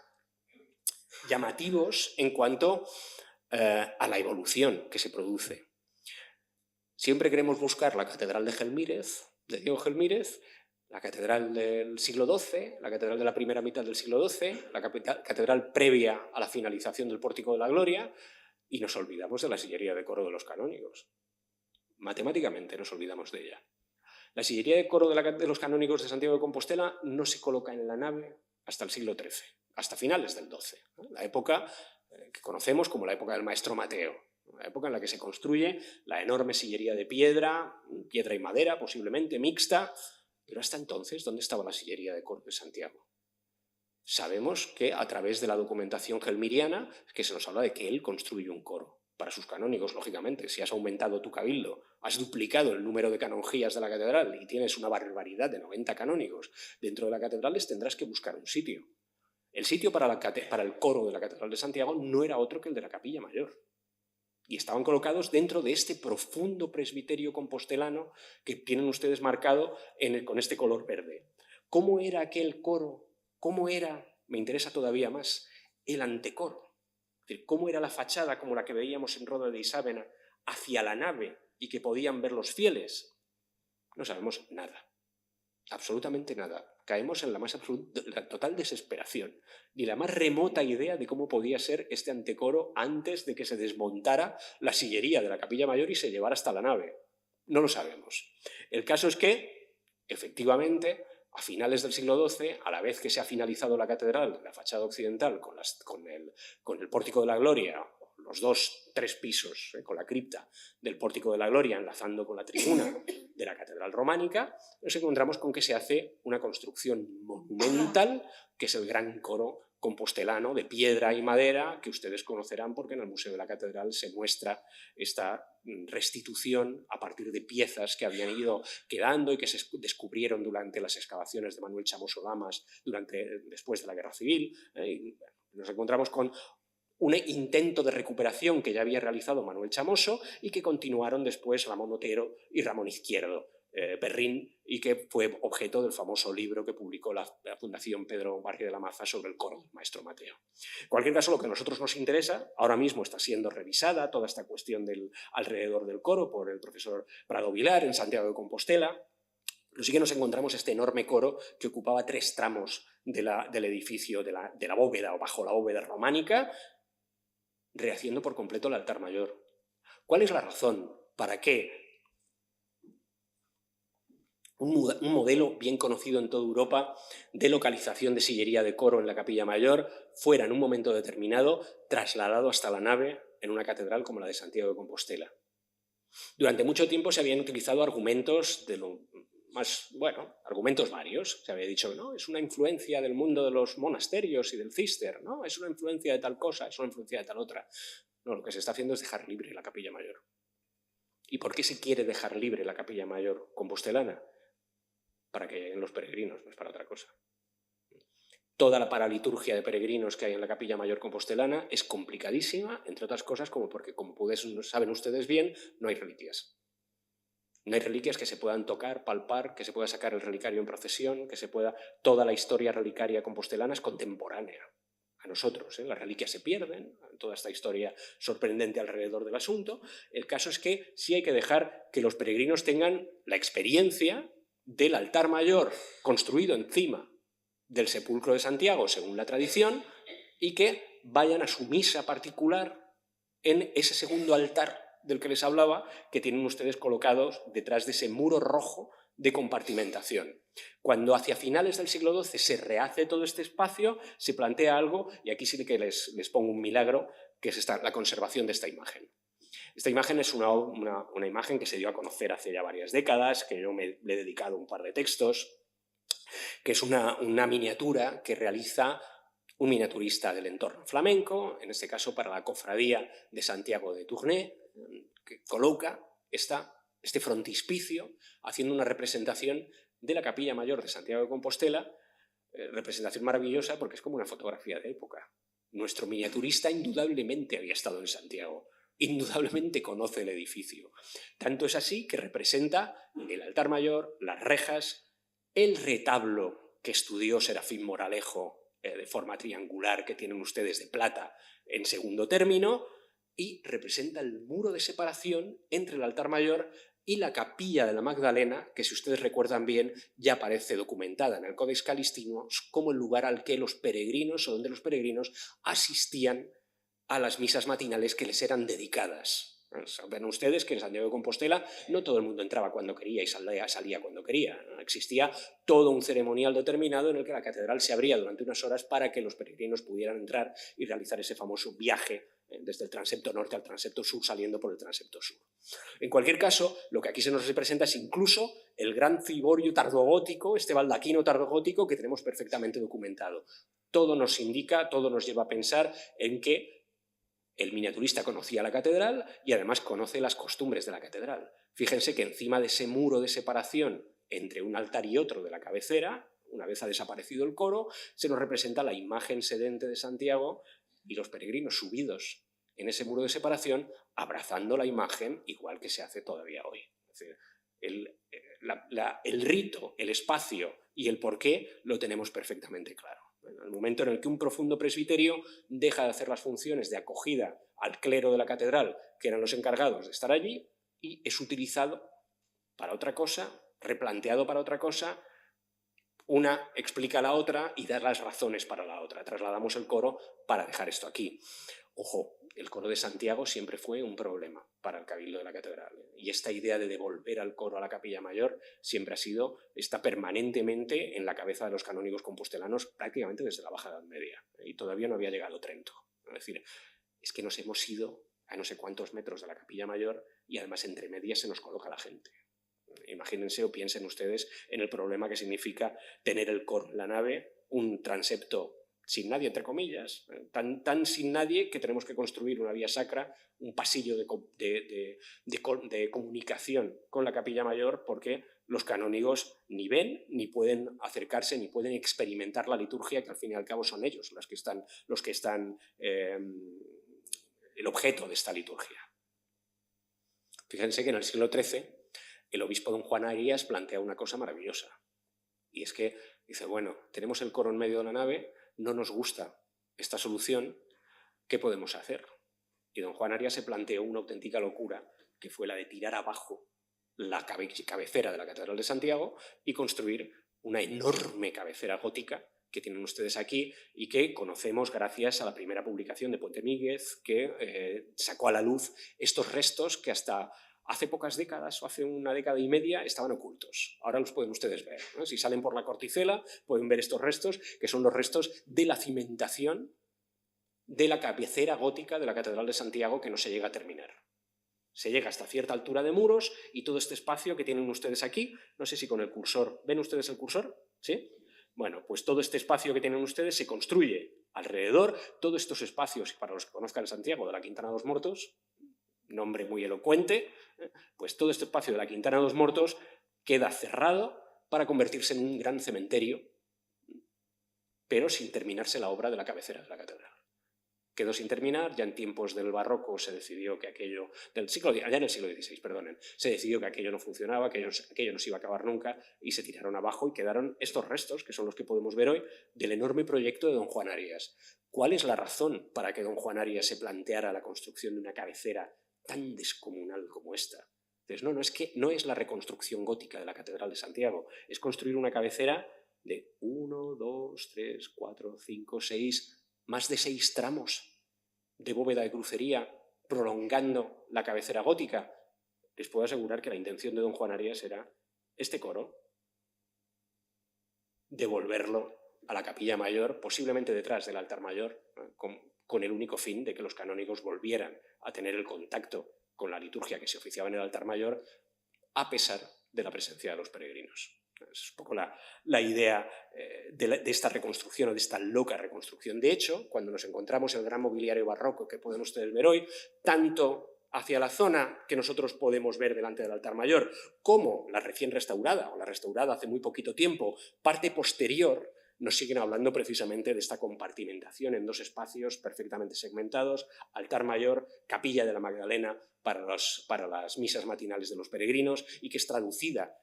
llamativos en cuanto a la evolución que se produce. Siempre queremos buscar la catedral de Gelmírez, de Diego Gelmírez, la catedral del siglo XII, la catedral de la primera mitad del siglo XII, la catedral previa a la finalización del Pórtico de la Gloria, y nos olvidamos de la sillería de coro de los canónigos. Matemáticamente nos olvidamos de ella. La sillería de coro de los canónigos de Santiago de Compostela no se coloca en la nave hasta el siglo XIII, hasta finales del XII, ¿no? La época que conocemos como la época del maestro Mateo, la época en la que se construye la enorme sillería de piedra y madera, posiblemente mixta, pero hasta entonces, ¿dónde estaba la sillería de coro de Santiago? Sabemos que a través de la documentación gelmiriana que se nos habla de que él construye un coro para sus canónigos, lógicamente. Si has aumentado tu cabildo, has duplicado el número de canonjías de la catedral y tienes una barbaridad de 90 canónigos dentro de la catedral, les tendrás que buscar un sitio. El sitio para el coro de la Catedral de Santiago no era otro que el de la Capilla Mayor. Y estaban colocados dentro de este profundo presbiterio compostelano que tienen ustedes marcado con este color verde. ¿Cómo era aquel coro? ¿Cómo era, me interesa todavía más, el antecoro? Es decir, ¿cómo era la fachada como la que veíamos en Roda de Isábena hacia la nave y que podían ver los fieles? No sabemos nada, absolutamente nada. Caemos en la total desesperación, ni la más remota idea de cómo podía ser este antecoro antes de que se desmontara la sillería de la Capilla Mayor y se llevara hasta la nave. No lo sabemos. El caso es que, efectivamente, a finales del siglo XII, a la vez que se ha finalizado la catedral, la fachada occidental, con el Pórtico de la Gloria, los 3 pisos, con la cripta del Pórtico de la Gloria enlazando con la tribuna de la catedral románica, nos encontramos con que se hace una construcción monumental, que es el gran coro compostelano de piedra y madera que ustedes conocerán porque en el Museo de la Catedral se muestra esta restitución a partir de piezas que habían ido quedando y que se descubrieron durante las excavaciones de Manuel Chamoso Lamas después de la Guerra Civil. Y nos encontramos con un intento de recuperación que ya había realizado Manuel Chamoso y que continuaron después Ramón Otero y Ramón Izquierdo Perrín, y que fue objeto del famoso libro que publicó la Fundación Pedro Barrio de la Maza sobre el coro del maestro Mateo. En cualquier caso, lo que a nosotros nos interesa, ahora mismo está siendo revisada toda esta cuestión alrededor del coro por el profesor Prado Vilar en Santiago de Compostela, pero sí que nos encontramos este enorme coro que ocupaba 3 tramos del edificio, de la bóveda o bajo la bóveda románica, rehaciendo por completo el altar mayor. ¿Cuál es la razón para que un modelo bien conocido en toda Europa de localización de sillería de coro en la capilla mayor fuera en un momento determinado trasladado hasta la nave en una catedral como la de Santiago de Compostela? Durante mucho tiempo se habían utilizado argumentos argumentos varios. Se había dicho, no, es una influencia del mundo de los monasterios y del cister, no, es una influencia de tal cosa, es una influencia de tal otra. No, lo que se está haciendo es dejar libre la capilla mayor. ¿Y por qué se quiere dejar libre la capilla mayor compostelana? Para que lleguen los peregrinos, no es para otra cosa. Toda la paraliturgia de peregrinos que hay en la capilla mayor compostelana es complicadísima, entre otras cosas porque, como saben ustedes bien, no hay reliquias. No hay reliquias que se puedan tocar, palpar, que se pueda sacar el relicario en procesión, toda la historia relicaria compostelana es contemporánea a nosotros. Las reliquias se pierden, toda esta historia sorprendente alrededor del asunto. El caso es que sí hay que dejar que los peregrinos tengan la experiencia del altar mayor construido encima del sepulcro de Santiago, según la tradición, y que vayan a su misa particular en ese segundo altar del que les hablaba, que tienen ustedes colocados detrás de ese muro rojo de compartimentación. Cuando hacia finales del siglo XII se rehace todo este espacio, se plantea algo, y aquí sí que les pongo un milagro, que es la conservación de esta imagen. Esta imagen es una imagen que se dio a conocer hace ya varias décadas, que yo le he dedicado un par de textos, que es una miniatura que realiza un miniaturista del entorno flamenco, en este caso para la cofradía de Santiago de Tournai, que coloca este frontispicio haciendo una representación de la capilla mayor de Santiago de Compostela, representación maravillosa porque es como una fotografía de época. Nuestro miniaturista indudablemente había estado en Santiago, indudablemente conoce el edificio. Tanto es así que representa el altar mayor, las rejas, el retablo que estudió Serafín Moralejo de forma triangular que tienen ustedes de plata en segundo término, y representa el muro de separación entre el altar mayor y la capilla de la Magdalena, que si ustedes recuerdan bien ya aparece documentada en el Codex Calistino como el lugar al que los peregrinos o donde los peregrinos asistían a las misas matinales que les eran dedicadas. Saben ustedes que en Santiago de Compostela no todo el mundo entraba cuando quería y salía cuando quería. Existía todo un ceremonial determinado en el que la catedral se abría durante unas horas para que los peregrinos pudieran entrar y realizar ese famoso viaje desde el transepto norte al transepto sur, saliendo por el transepto sur. En cualquier caso, lo que aquí se nos representa es incluso el gran ciborio tardogótico, este baldaquino tardogótico que tenemos perfectamente documentado. Todo nos indica, todo nos lleva a pensar en que el miniaturista conocía la catedral y además conoce las costumbres de la catedral. Fíjense que encima de ese muro de separación entre un altar y otro de la cabecera, una vez ha desaparecido el coro, se nos representa la imagen sedente de Santiago y los peregrinos subidos en ese muro de separación abrazando la imagen igual que se hace todavía hoy. Es decir, el rito, el espacio y el porqué lo tenemos perfectamente claro. En el momento en el que un profundo presbiterio deja de hacer las funciones de acogida al clero de la catedral, que eran los encargados de estar allí, y es utilizado para otra cosa, replanteado para otra cosa, una explica la otra y da las razones para la otra. Trasladamos el coro para dejar esto aquí. Ojo, el coro de Santiago siempre fue un problema para el cabildo de la catedral. Y esta idea de devolver al coro a la capilla mayor siempre está permanentemente en la cabeza de los canónigos compostelanos prácticamente desde la Baja Edad Media. Y todavía no había llegado Trento. Es decir, es que nos hemos ido a no sé cuántos metros de la capilla mayor y además entre medias se nos coloca la gente. Imagínense o piensen ustedes en el problema que significa tener el coro en la nave, un transepto sin nadie, entre comillas, tan sin nadie que tenemos que construir una vía sacra, un pasillo de comunicación con la Capilla Mayor, porque los canónigos ni ven, ni pueden acercarse, ni pueden experimentar la liturgia, que al fin y al cabo son ellos los que están el objeto de esta liturgia. Fíjense que en el siglo XIII el obispo don Juan Arias plantea una cosa maravillosa, y es que dice, bueno, tenemos el coro en medio de la nave, no nos gusta esta solución, ¿qué podemos hacer? Y don Juan Arias se planteó una auténtica locura, que fue la de tirar abajo la cabecera de la Catedral de Santiago y construir una enorme cabecera gótica que tienen ustedes aquí y que conocemos gracias a la primera publicación de Puente Míguez, que sacó a la luz estos restos que hasta hace pocas décadas o hace una década y media estaban ocultos. Ahora los pueden ustedes ver, ¿no? Si salen por la Corticela pueden ver estos restos, que son los restos de la cimentación de la cabecera gótica de la Catedral de Santiago, que no se llega a terminar. Se llega hasta cierta altura de muros y todo este espacio que tienen ustedes aquí, no sé si con el cursor, ¿ven ustedes el cursor? ¿Sí? Bueno, pues todo este espacio que tienen ustedes se construye alrededor, todos estos espacios, para los que conozcan Santiago, de la Quintana de los Mortos, nombre muy elocuente, pues todo este espacio de la Quintana de los Mortos queda cerrado para convertirse en un gran cementerio, pero sin terminarse la obra de la cabecera de la catedral. Quedó sin terminar, ya en tiempos del barroco se decidió que aquello, allá en el siglo XVI, perdonen, se decidió que aquello no funcionaba, que aquello no se iba a acabar nunca y se tiraron abajo y quedaron estos restos, que son los que podemos ver hoy, del enorme proyecto de don Juan Arias. ¿Cuál es la razón para que don Juan Arias se planteara la construcción de una cabecera tan descomunal como esta? Entonces, es que no es la reconstrucción gótica de la Catedral de Santiago, es construir una cabecera de 1, 2, 3, 4, 5, 6, más de 6 tramos de bóveda de crucería prolongando la cabecera gótica. Les puedo asegurar que la intención de don Juan Arias era este coro, devolverlo a la capilla mayor, posiblemente detrás del altar mayor, con el único fin de que los canónigos volvieran a tener el contacto con la liturgia que se oficiaba en el altar mayor, a pesar de la presencia de los peregrinos. Es un poco la idea de esta reconstrucción o de esta loca reconstrucción. De hecho, cuando nos encontramos el gran mobiliario barroco que pueden ustedes ver hoy, tanto hacia la zona que nosotros podemos ver delante del altar mayor, como la recién restaurada, o la restaurada hace muy poquito tiempo, parte posterior, nos siguen hablando precisamente de esta compartimentación en 2 espacios perfectamente segmentados, altar mayor, capilla de la Magdalena para las misas matinales de los peregrinos, y que es traducida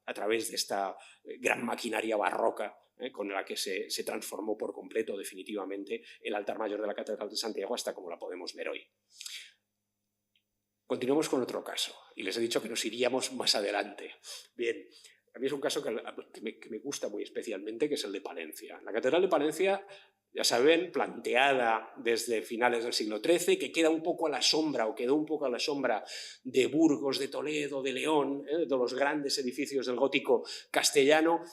a través de esta gran maquinaria barroca con la que se transformó por completo definitivamente el altar mayor de la Catedral de Santiago hasta como la podemos ver hoy. Continuamos con otro caso, y les he dicho que nos iríamos más adelante. Bien, a mí es un caso que me gusta muy especialmente, que es el de Palencia. La Catedral de Palencia, ya saben, planteada desde finales del siglo XIII, que queda un poco a la sombra, o quedó un poco a la sombra de Burgos, de Toledo, de León, de los grandes edificios del gótico castellano.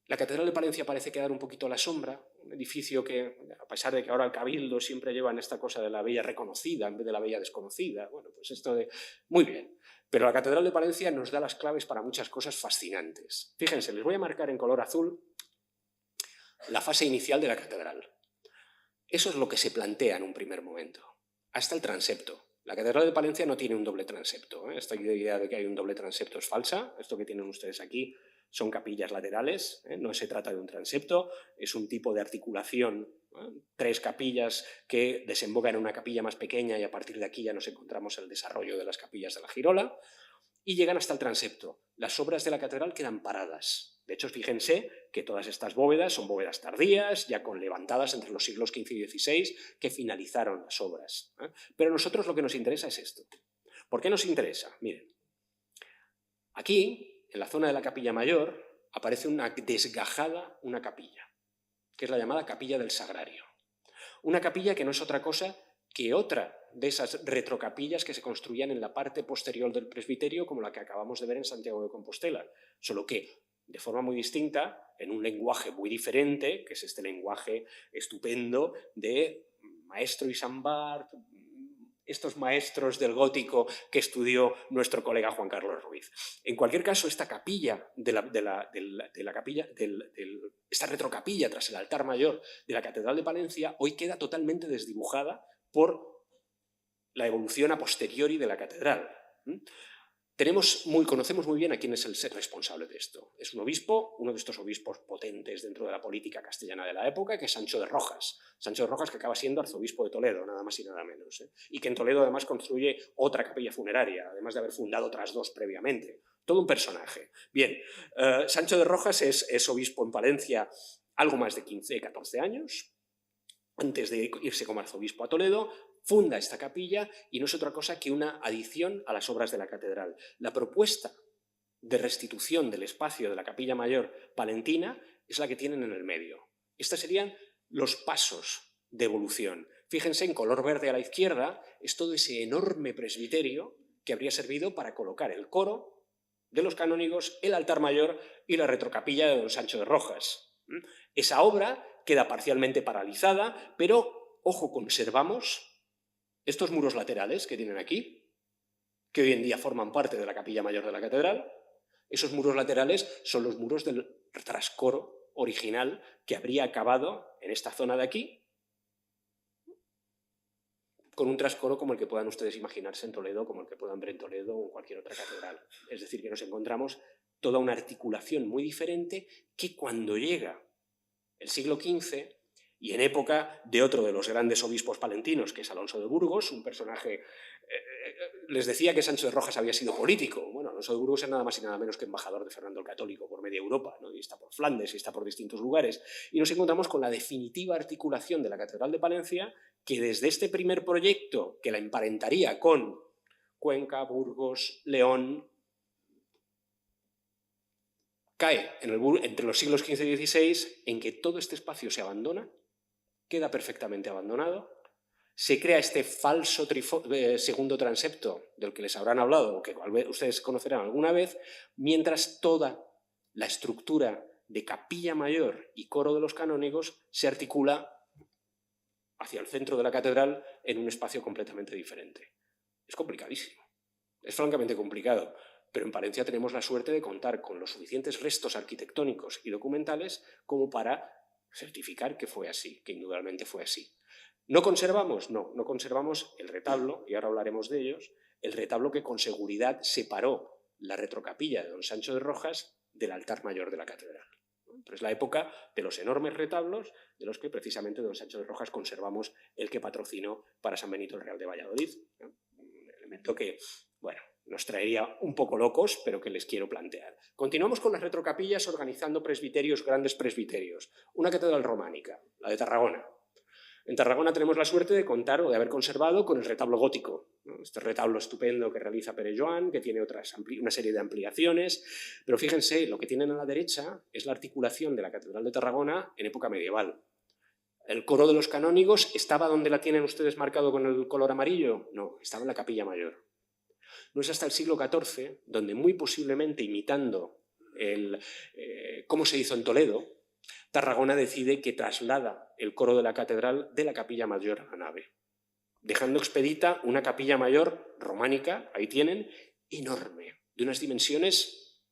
La Catedral de Palencia parece quedar un poquito a la sombra, un edificio que, a pesar de que ahora el Cabildo siempre llevan esta cosa de la bella reconocida en vez de la bella desconocida, bueno, pues esto de... Muy bien, pero la Catedral de Palencia nos da las claves para muchas cosas fascinantes. Fíjense, les voy a marcar en color azul la fase inicial de la catedral. Eso es lo que se plantea en un primer momento, hasta el transepto. La Catedral de Palencia no tiene un doble transepto. Esta idea de que hay un doble transepto es falsa. Esto que tienen ustedes aquí son capillas laterales, no se trata de un transepto, es un tipo de articulación, 3 capillas que desembocan en una capilla más pequeña y a partir de aquí ya nos encontramos el desarrollo de las capillas de la girola y llegan hasta el transepto. Las obras de la catedral quedan paradas. De hecho, fíjense que todas estas bóvedas son bóvedas tardías, ya con levantadas entre los siglos XV y XVI, que finalizaron las obras. Pero a nosotros lo que nos interesa es esto. ¿Por qué nos interesa? Miren, aquí, en la zona de la capilla mayor, aparece una desgajada una capilla, que es la llamada capilla del Sagrario. Una capilla que no es otra cosa que otra de esas retrocapillas que se construían en la parte posterior del presbiterio, como la que acabamos de ver en Santiago de Compostela, solo que de forma muy distinta, en un lenguaje muy diferente, que es este lenguaje estupendo de Maestro y Sambart, estos maestros del gótico que estudió nuestro colega Juan Carlos Ruiz. En cualquier caso, esta capilla, esta retrocapilla tras el altar mayor de la Catedral de Palencia, hoy queda totalmente desdibujada por la evolución a posteriori de la catedral. Conocemos muy bien a quién es el responsable de esto. Es un obispo, uno de estos obispos potentes dentro de la política castellana de la época, que es Sancho de Rojas. Sancho de Rojas, que acaba siendo arzobispo de Toledo, nada más y nada menos. Y que en Toledo además construye otra capilla funeraria, además de haber fundado otras dos previamente. Todo un personaje. Bien, Sancho de Rojas es obispo en Palencia algo más de 15, 14 años. Antes de irse como arzobispo a Toledo, funda esta capilla y no es otra cosa que una adición a las obras de la catedral. La propuesta de restitución del espacio de la capilla mayor palentina es la que tienen en el medio. Estos serían los pasos de evolución. Fíjense, en color verde a la izquierda es todo ese enorme presbiterio que habría servido para colocar el coro de los canónigos, el altar mayor y la retrocapilla de don Sancho de Rojas. Esa obra queda parcialmente paralizada, pero, ojo, conservamos estos muros laterales que tienen aquí, que hoy en día forman parte de la capilla mayor de la catedral. Esos muros laterales son los muros del trascoro original que habría acabado en esta zona de aquí, con un trascoro como el que puedan ustedes imaginarse en Toledo, como el que puedan ver en Toledo o en cualquier otra catedral. Es decir, que nos encontramos toda una articulación muy diferente que cuando llega el siglo XV, y en época de otro de los grandes obispos palentinos, que es Alonso de Burgos, un personaje... les decía que Sancho de Rojas había sido político. Bueno, Alonso de Burgos es nada más y nada menos que embajador de Fernando el Católico por media Europa, ¿no? Y está por Flandes y está por distintos lugares. Y nos encontramos con la definitiva articulación de la Catedral de Palencia, que desde este primer proyecto, que la emparentaría con Cuenca, Burgos, León, cae entre los siglos XV y XVI en que todo este espacio se abandona, queda perfectamente abandonado, se crea este falso segundo transepto del que les habrán hablado o que ustedes conocerán alguna vez, mientras toda la estructura de capilla mayor y coro de los canónigos se articula hacia el centro de la catedral en un espacio completamente diferente. Es complicadísimo, es francamente complicado. Pero en Palencia tenemos la suerte de contar con los suficientes restos arquitectónicos y documentales como para certificar que fue así, que indudablemente fue así. ¿No conservamos? No, no conservamos el retablo, y ahora hablaremos de ellos, el retablo que con seguridad separó la retrocapilla de don Sancho de Rojas del altar mayor de la catedral. Pero es la época de los enormes retablos de los que precisamente don Sancho de Rojas conservamos el que patrocinó para San Benito el Real de Valladolid. Un elemento que, bueno, nos traería un poco locos, pero que les quiero plantear. Continuamos con las retrocapillas organizando presbiterios, grandes presbiterios. Una catedral románica, la de Tarragona. En Tarragona tenemos la suerte de contar o de haber conservado con el retablo gótico, ¿no? Este retablo estupendo que realiza Pere Joan, que tiene una serie de ampliaciones, pero fíjense, lo que tienen a la derecha es la articulación de la Catedral de Tarragona en época medieval. ¿El coro de los canónigos estaba donde la tienen ustedes marcado con el color amarillo? No, estaba en la capilla mayor. No es hasta el siglo XIV, donde muy posiblemente imitando cómo se hizo en Toledo, Tarragona decide que traslada el coro de la catedral de la capilla mayor a la nave, dejando expedita una capilla mayor románica, ahí tienen, enorme, de unas dimensiones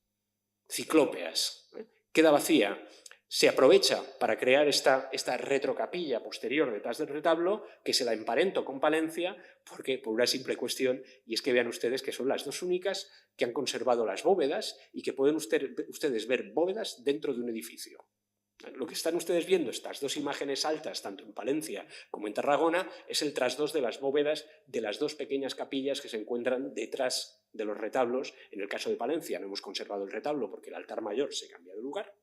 ciclópeas. Queda vacía. Se aprovecha para crear esta retrocapilla posterior detrás del retablo, que se la emparento con Palencia, porque por una simple cuestión, y es que vean ustedes que son las dos únicas que han conservado las bóvedas y que pueden ustedes ver bóvedas dentro de un edificio. Lo que están ustedes viendo, estas dos imágenes altas, tanto en Palencia como en Tarragona, es el trasdos de las bóvedas de las dos pequeñas capillas que se encuentran detrás de los retablos. En el caso de Palencia no hemos conservado el retablo porque el altar mayor se cambia de lugar.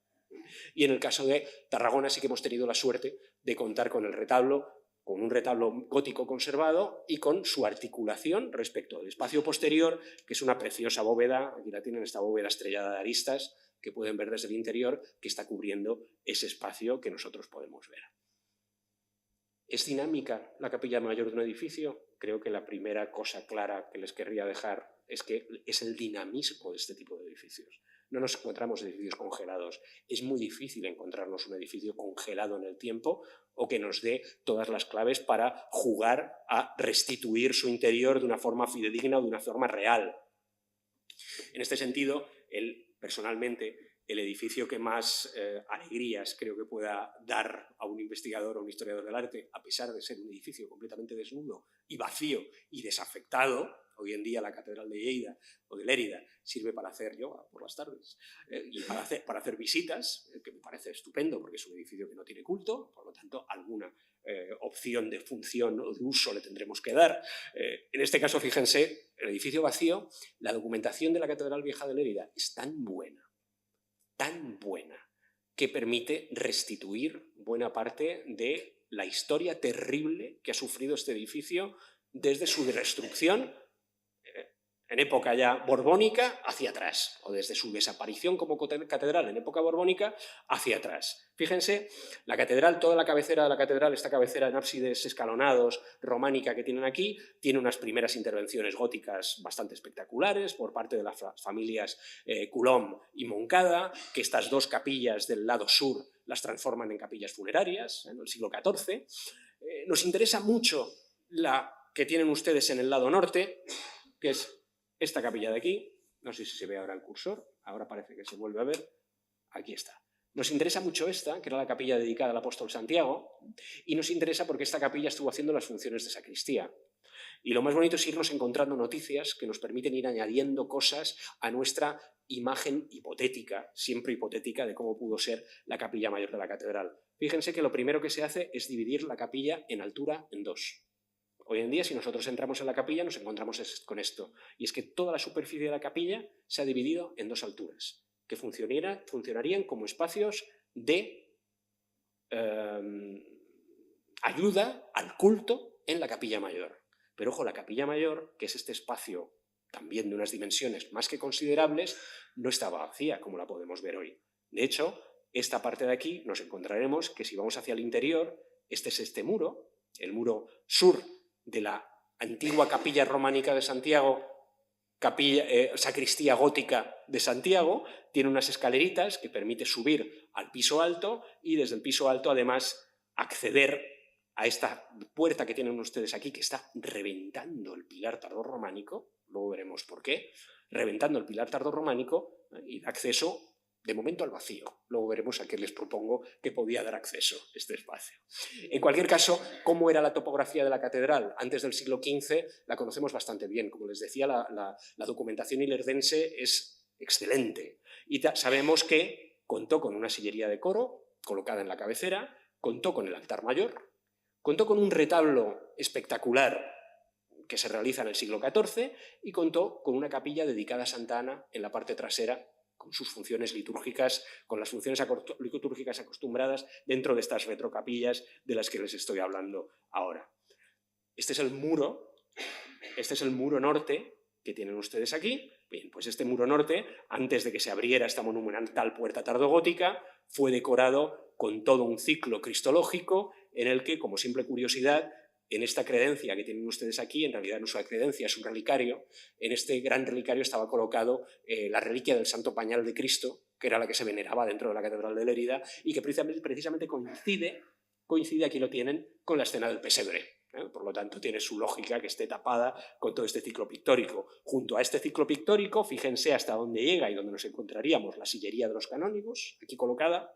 Y en el caso de Tarragona sí que hemos tenido la suerte de contar con el retablo, con un retablo gótico conservado y con su articulación respecto al espacio posterior, que es una preciosa bóveda, aquí la tienen, esta bóveda estrellada de aristas, que pueden ver desde el interior, que está cubriendo ese espacio que nosotros podemos ver. ¿Es dinámica la capilla mayor de un edificio? Creo que la primera cosa clara que les querría dejar es que es el dinamismo de este tipo de edificios. No nos encontramos edificios congelados. Es muy difícil encontrarnos un edificio congelado en el tiempo o que nos dé todas las claves para jugar a restituir su interior de una forma fidedigna o de una forma real. En este sentido, personalmente, el edificio que más alegrías creo que pueda dar a un investigador o un historiador del arte, a pesar de ser un edificio completamente desnudo y vacío y desafectado, hoy en día la Catedral de Lleida o de Lérida sirve para hacer yoga por las tardes y para hacer visitas, que me parece estupendo porque es un edificio que no tiene culto, por lo tanto alguna opción de función o de uso le tendremos que dar. En este caso, fíjense, el edificio vacío, la documentación de la Catedral Vieja de Lérida es tan buena, que permite restituir buena parte de la historia terrible que ha sufrido este edificio desde su destrucción en época ya borbónica hacia atrás, o desde su desaparición como catedral en época borbónica hacia atrás. Fíjense, la catedral, toda la cabecera de la catedral, esta cabecera en ábsides escalonados, románica que tienen aquí, tiene unas primeras intervenciones góticas bastante espectaculares por parte de las familias Coulomb y Moncada, que estas dos capillas del lado sur las transforman en capillas funerarias en el siglo XIV. Nos interesa mucho la que tienen ustedes en el lado norte, que es esta capilla de aquí. No sé si se ve ahora el cursor, ahora parece que se vuelve a ver, aquí está. Nos interesa mucho esta, que era la capilla dedicada al apóstol Santiago, y nos interesa porque esta capilla estuvo haciendo las funciones de sacristía. Y lo más bonito es irnos encontrando noticias que nos permiten ir añadiendo cosas a nuestra imagen hipotética, siempre hipotética, de cómo pudo ser la capilla mayor de la catedral. Fíjense que lo primero que se hace es dividir la capilla en altura en dos. Hoy en día, si nosotros entramos en la capilla, nos encontramos con esto. Y es que toda la superficie de la capilla se ha dividido en dos alturas, que funcionarían como espacios de ayuda al culto en la capilla mayor. Pero ojo, la capilla mayor, que es este espacio también de unas dimensiones más que considerables, no estaba vacía, como la podemos ver hoy. De hecho, esta parte de aquí nos encontraremos que si vamos hacia el interior, este es este muro, el muro sur de la antigua capilla románica de Santiago, sacristía gótica de Santiago, tiene unas escaleritas que permite subir al piso alto y desde el piso alto además acceder a esta puerta que tienen ustedes aquí, que está reventando el pilar tardorrománico, luego veremos por qué, reventando el pilar tardorrománico y da acceso de momento al vacío. Luego veremos a qué les propongo que podía dar acceso este espacio. En cualquier caso, ¿cómo era la topografía de la catedral? Antes del siglo XV la conocemos bastante bien. Como les decía, la documentación ilerdense es excelente. Y sabemos que contó con una sillería de coro colocada en la cabecera, contó con el altar mayor, contó con un retablo espectacular que se realiza en el siglo XIV y contó con una capilla dedicada a Santa Ana en la parte trasera, con sus funciones litúrgicas, con las funciones litúrgicas acostumbradas dentro de estas retrocapillas de las que les estoy hablando ahora. Este es el muro norte que tienen ustedes aquí. Bien, pues este muro norte, antes de que se abriera esta monumental puerta tardogótica, fue decorado con todo un ciclo cristológico en el que, como simple curiosidad, en esta credencia que tienen ustedes aquí, en realidad no es una credencia, es un relicario, en este gran relicario estaba colocado la reliquia del Santo Pañal de Cristo, que era la que se veneraba dentro de la Catedral de Lérida y que precisamente coincide, aquí lo tienen, con la escena del pesebre. Por lo tanto, tiene su lógica que esté tapada con todo este ciclo pictórico. Junto a este ciclo pictórico, fíjense hasta dónde llega y dónde nos encontraríamos la sillería de los canónigos, aquí colocada.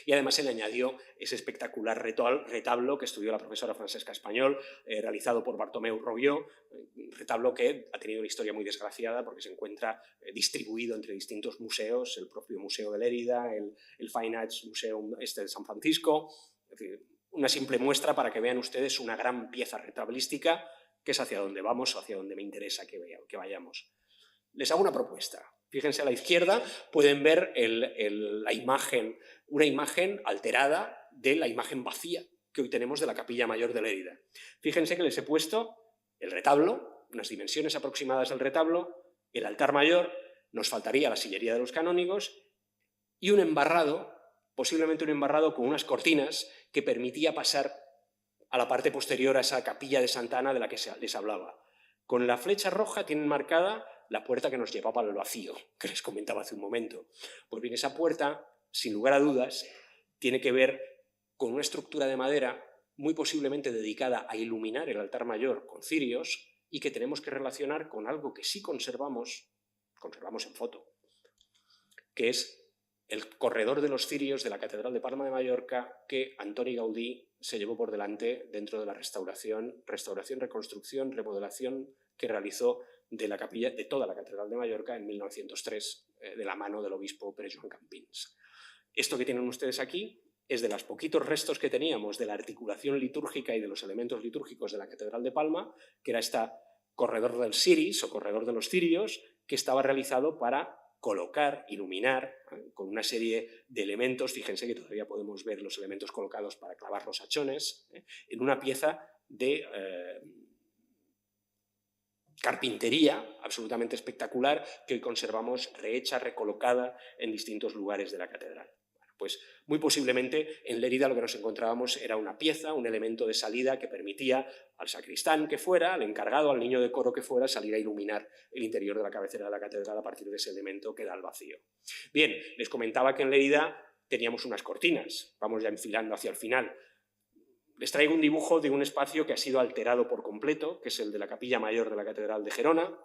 Y además se le añadió ese espectacular retablo que estudió la profesora Francesca Español, realizado por Bartomeu Robió, retablo que ha tenido una historia muy desgraciada porque se encuentra distribuido entre distintos museos, el propio Museo de Lérida, el Fine Arts Museum de San Francisco, es decir, una simple muestra para que vean ustedes una gran pieza retablística que es hacia donde vamos o hacia donde me interesa que vayamos. Les hago una propuesta. Fíjense a la izquierda, pueden ver una imagen alterada de la imagen vacía que hoy tenemos de la Capilla Mayor de Lérida. Fíjense que les he puesto el retablo, unas dimensiones aproximadas del retablo, el altar mayor, nos faltaría la sillería de los canónigos y un embarrado, posiblemente un embarrado con unas cortinas que permitía pasar a la parte posterior a esa capilla de Santa Ana de la que les hablaba. Con la flecha roja tienen marcada la puerta que nos llevaba al vacío, que les comentaba hace un momento. Pues bien, esa puerta, sin lugar a dudas, tiene que ver con una estructura de madera muy posiblemente dedicada a iluminar el altar mayor con cirios y que tenemos que relacionar con algo que sí conservamos en foto, que es el corredor de los cirios de la Catedral de Palma de Mallorca que Antoni Gaudí se llevó por delante dentro de la restauración, reconstrucción, remodelación que realizó de la capilla de toda la Catedral de Mallorca en 1903 de la mano del obispo Pere Joan Campins. Esto que tienen ustedes aquí es de los poquitos restos que teníamos de la articulación litúrgica y de los elementos litúrgicos de la Catedral de Palma, que era este corredor del ciris o corredor de los cirios, que estaba realizado para colocar, iluminar, con una serie de elementos, fíjense que todavía podemos ver los elementos colocados para clavar los hachones, en una pieza de carpintería absolutamente espectacular que hoy conservamos rehecha, recolocada en distintos lugares de la catedral. Pues muy posiblemente en Lérida lo que nos encontrábamos era una pieza, un elemento de salida que permitía al sacristán que fuera, al encargado, al niño de coro que fuera, salir a iluminar el interior de la cabecera de la catedral a partir de ese elemento que da al vacío. Bien, les comentaba que en Lérida teníamos unas cortinas, vamos ya enfilando hacia el final. Les traigo un dibujo de un espacio que ha sido alterado por completo, que es el de la capilla mayor de la catedral de Gerona.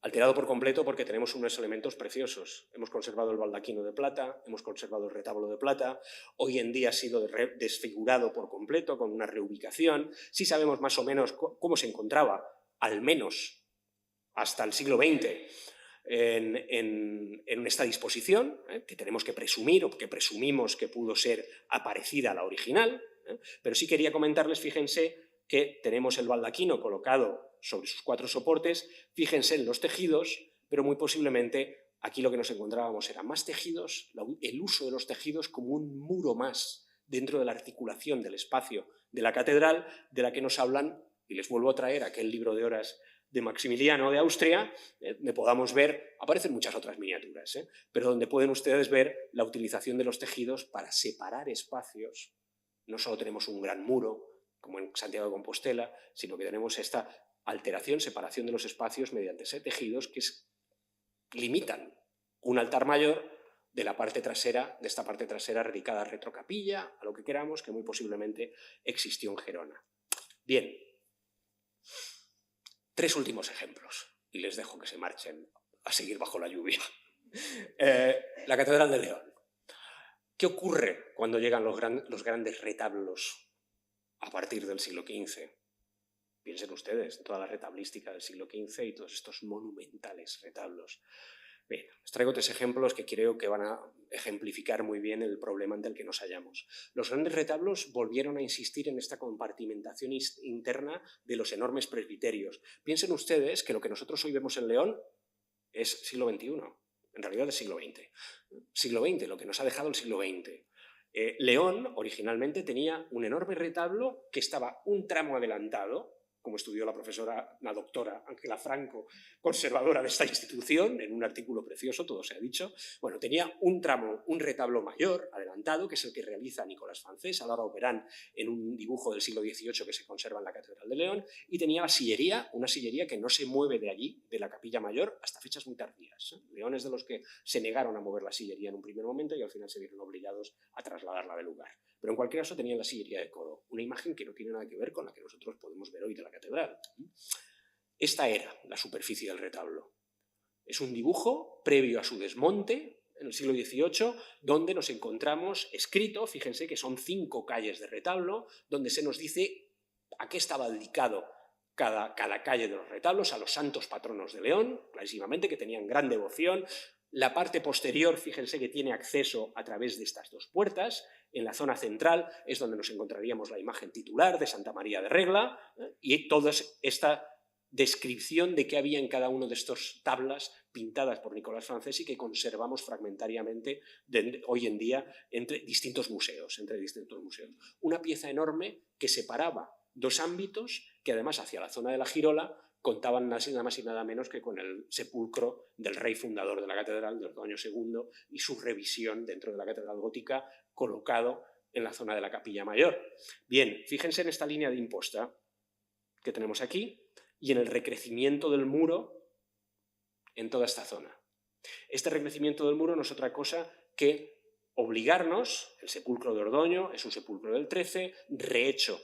Alterado por completo porque tenemos unos elementos preciosos. Hemos conservado el baldaquino de plata, hemos conservado el retablo de plata, hoy en día ha sido desfigurado por completo con una reubicación. Sí sabemos más o menos cómo se encontraba, al menos hasta el siglo XX, en esta disposición, que tenemos que presumir o que presumimos que pudo ser parecida a la original, pero sí quería comentarles, fíjense, que tenemos el baldaquino colocado sobre sus 4 soportes, fíjense en los tejidos, pero muy posiblemente aquí lo que nos encontrábamos eran más tejidos, el uso de los tejidos como un muro más dentro de la articulación del espacio de la catedral, de la que nos hablan, y les vuelvo a traer aquel libro de horas de Maximiliano de Austria, donde podamos ver, aparecen muchas otras miniaturas, pero donde pueden ustedes ver la utilización de los tejidos para separar espacios. No solo tenemos un gran muro, como en Santiago de Compostela, sino que tenemos esta alteración, separación de los espacios mediante tejidos que limitan un altar mayor de la parte trasera, de esta parte trasera dedicada a retrocapilla, a lo que queramos, que muy posiblemente existió en Gerona. Bien, 3 últimos ejemplos, y les dejo que se marchen a seguir bajo la lluvia. La Catedral de León. ¿Qué ocurre cuando llegan los grandes retablos a partir del siglo XV? Piensen ustedes en toda la retablística del siglo XV y todos estos monumentales retablos. Bien, les traigo 3 ejemplos que creo que van a ejemplificar muy bien el problema ante el que nos hallamos. Los grandes retablos volvieron a insistir en esta compartimentación interna de los enormes presbiterios. Piensen ustedes que lo que nosotros hoy vemos en León es siglo XXI, en realidad es siglo XX. Siglo XX, lo que nos ha dejado el siglo XX. León originalmente tenía un enorme retablo que estaba un tramo adelantado, como estudió la doctora Ángela Franco, conservadora de esta institución, en un artículo precioso, todo se ha dicho. Bueno, tenía un retablo mayor, adelantado, que es el que realiza Nicolás Francés, ahora lo verán en un dibujo del siglo XVIII que se conserva en la Catedral de León, y tenía la sillería, una sillería que no se mueve de allí, de la capilla mayor, hasta fechas muy tardías. León es de los que se negaron a mover la sillería en un primer momento y al final se vieron obligados a trasladarla del lugar. Pero en cualquier caso tenían la sillería de coro, una imagen que no tiene nada que ver con la que nosotros podemos ver hoy de la catedral. Esta era la superficie del retablo. Es un dibujo previo a su desmonte en el siglo XVIII, donde nos encontramos escrito, fíjense que son 5 calles de retablo, donde se nos dice a qué estaba dedicado cada calle de los retablos, a los santos patronos de León, clarísimamente, que tenían gran devoción. La parte posterior, fíjense que tiene acceso a través de estas 2 puertas. En la zona central es donde nos encontraríamos la imagen titular de Santa María de Regla, y toda esta descripción de qué había en cada uno de estas tablas pintadas por Nicolás Francés y que conservamos fragmentariamente hoy en día entre distintos museos. Una pieza enorme que separaba 2 ámbitos que además hacia la zona de la Girola contaban nada más y nada menos que con el sepulcro del rey fundador de la catedral, de Ordoño II, y su revisión dentro de la catedral gótica, colocado en la zona de la capilla mayor. Bien, fíjense en esta línea de imposta que tenemos aquí y en el recrecimiento del muro en toda esta zona. Este recrecimiento del muro no es otra cosa que obligarnos, el sepulcro de Ordoño es un sepulcro del XIII, rehecho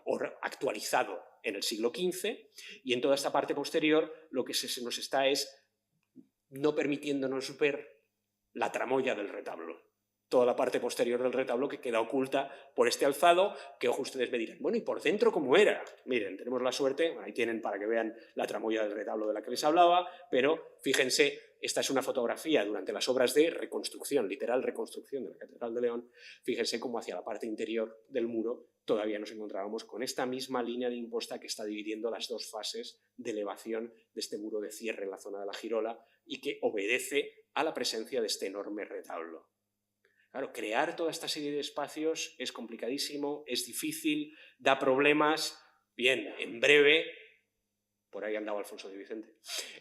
o actualizado en el siglo XV, y en toda esta parte posterior lo que se nos está es no permitiéndonos ver la tramoya del retablo. Toda la parte posterior del retablo que queda oculta por este alzado, que ojo, ustedes me dirán, bueno, ¿y por dentro cómo era? Miren, tenemos la suerte, ahí tienen para que vean la tramoya del retablo de la que les hablaba, pero fíjense, esta es una fotografía durante las obras de reconstrucción, literal reconstrucción de la Catedral de León. Fíjense cómo hacia la parte interior del muro todavía nos encontrábamos con esta misma línea de imposta que está dividiendo las dos fases de elevación de este muro de cierre en la zona de la girola y que obedece a la presencia de este enorme retablo. Claro, crear toda esta serie de espacios es complicadísimo, es difícil, da problemas. Bien, en breve, por ahí andaba Alfonso de Vicente,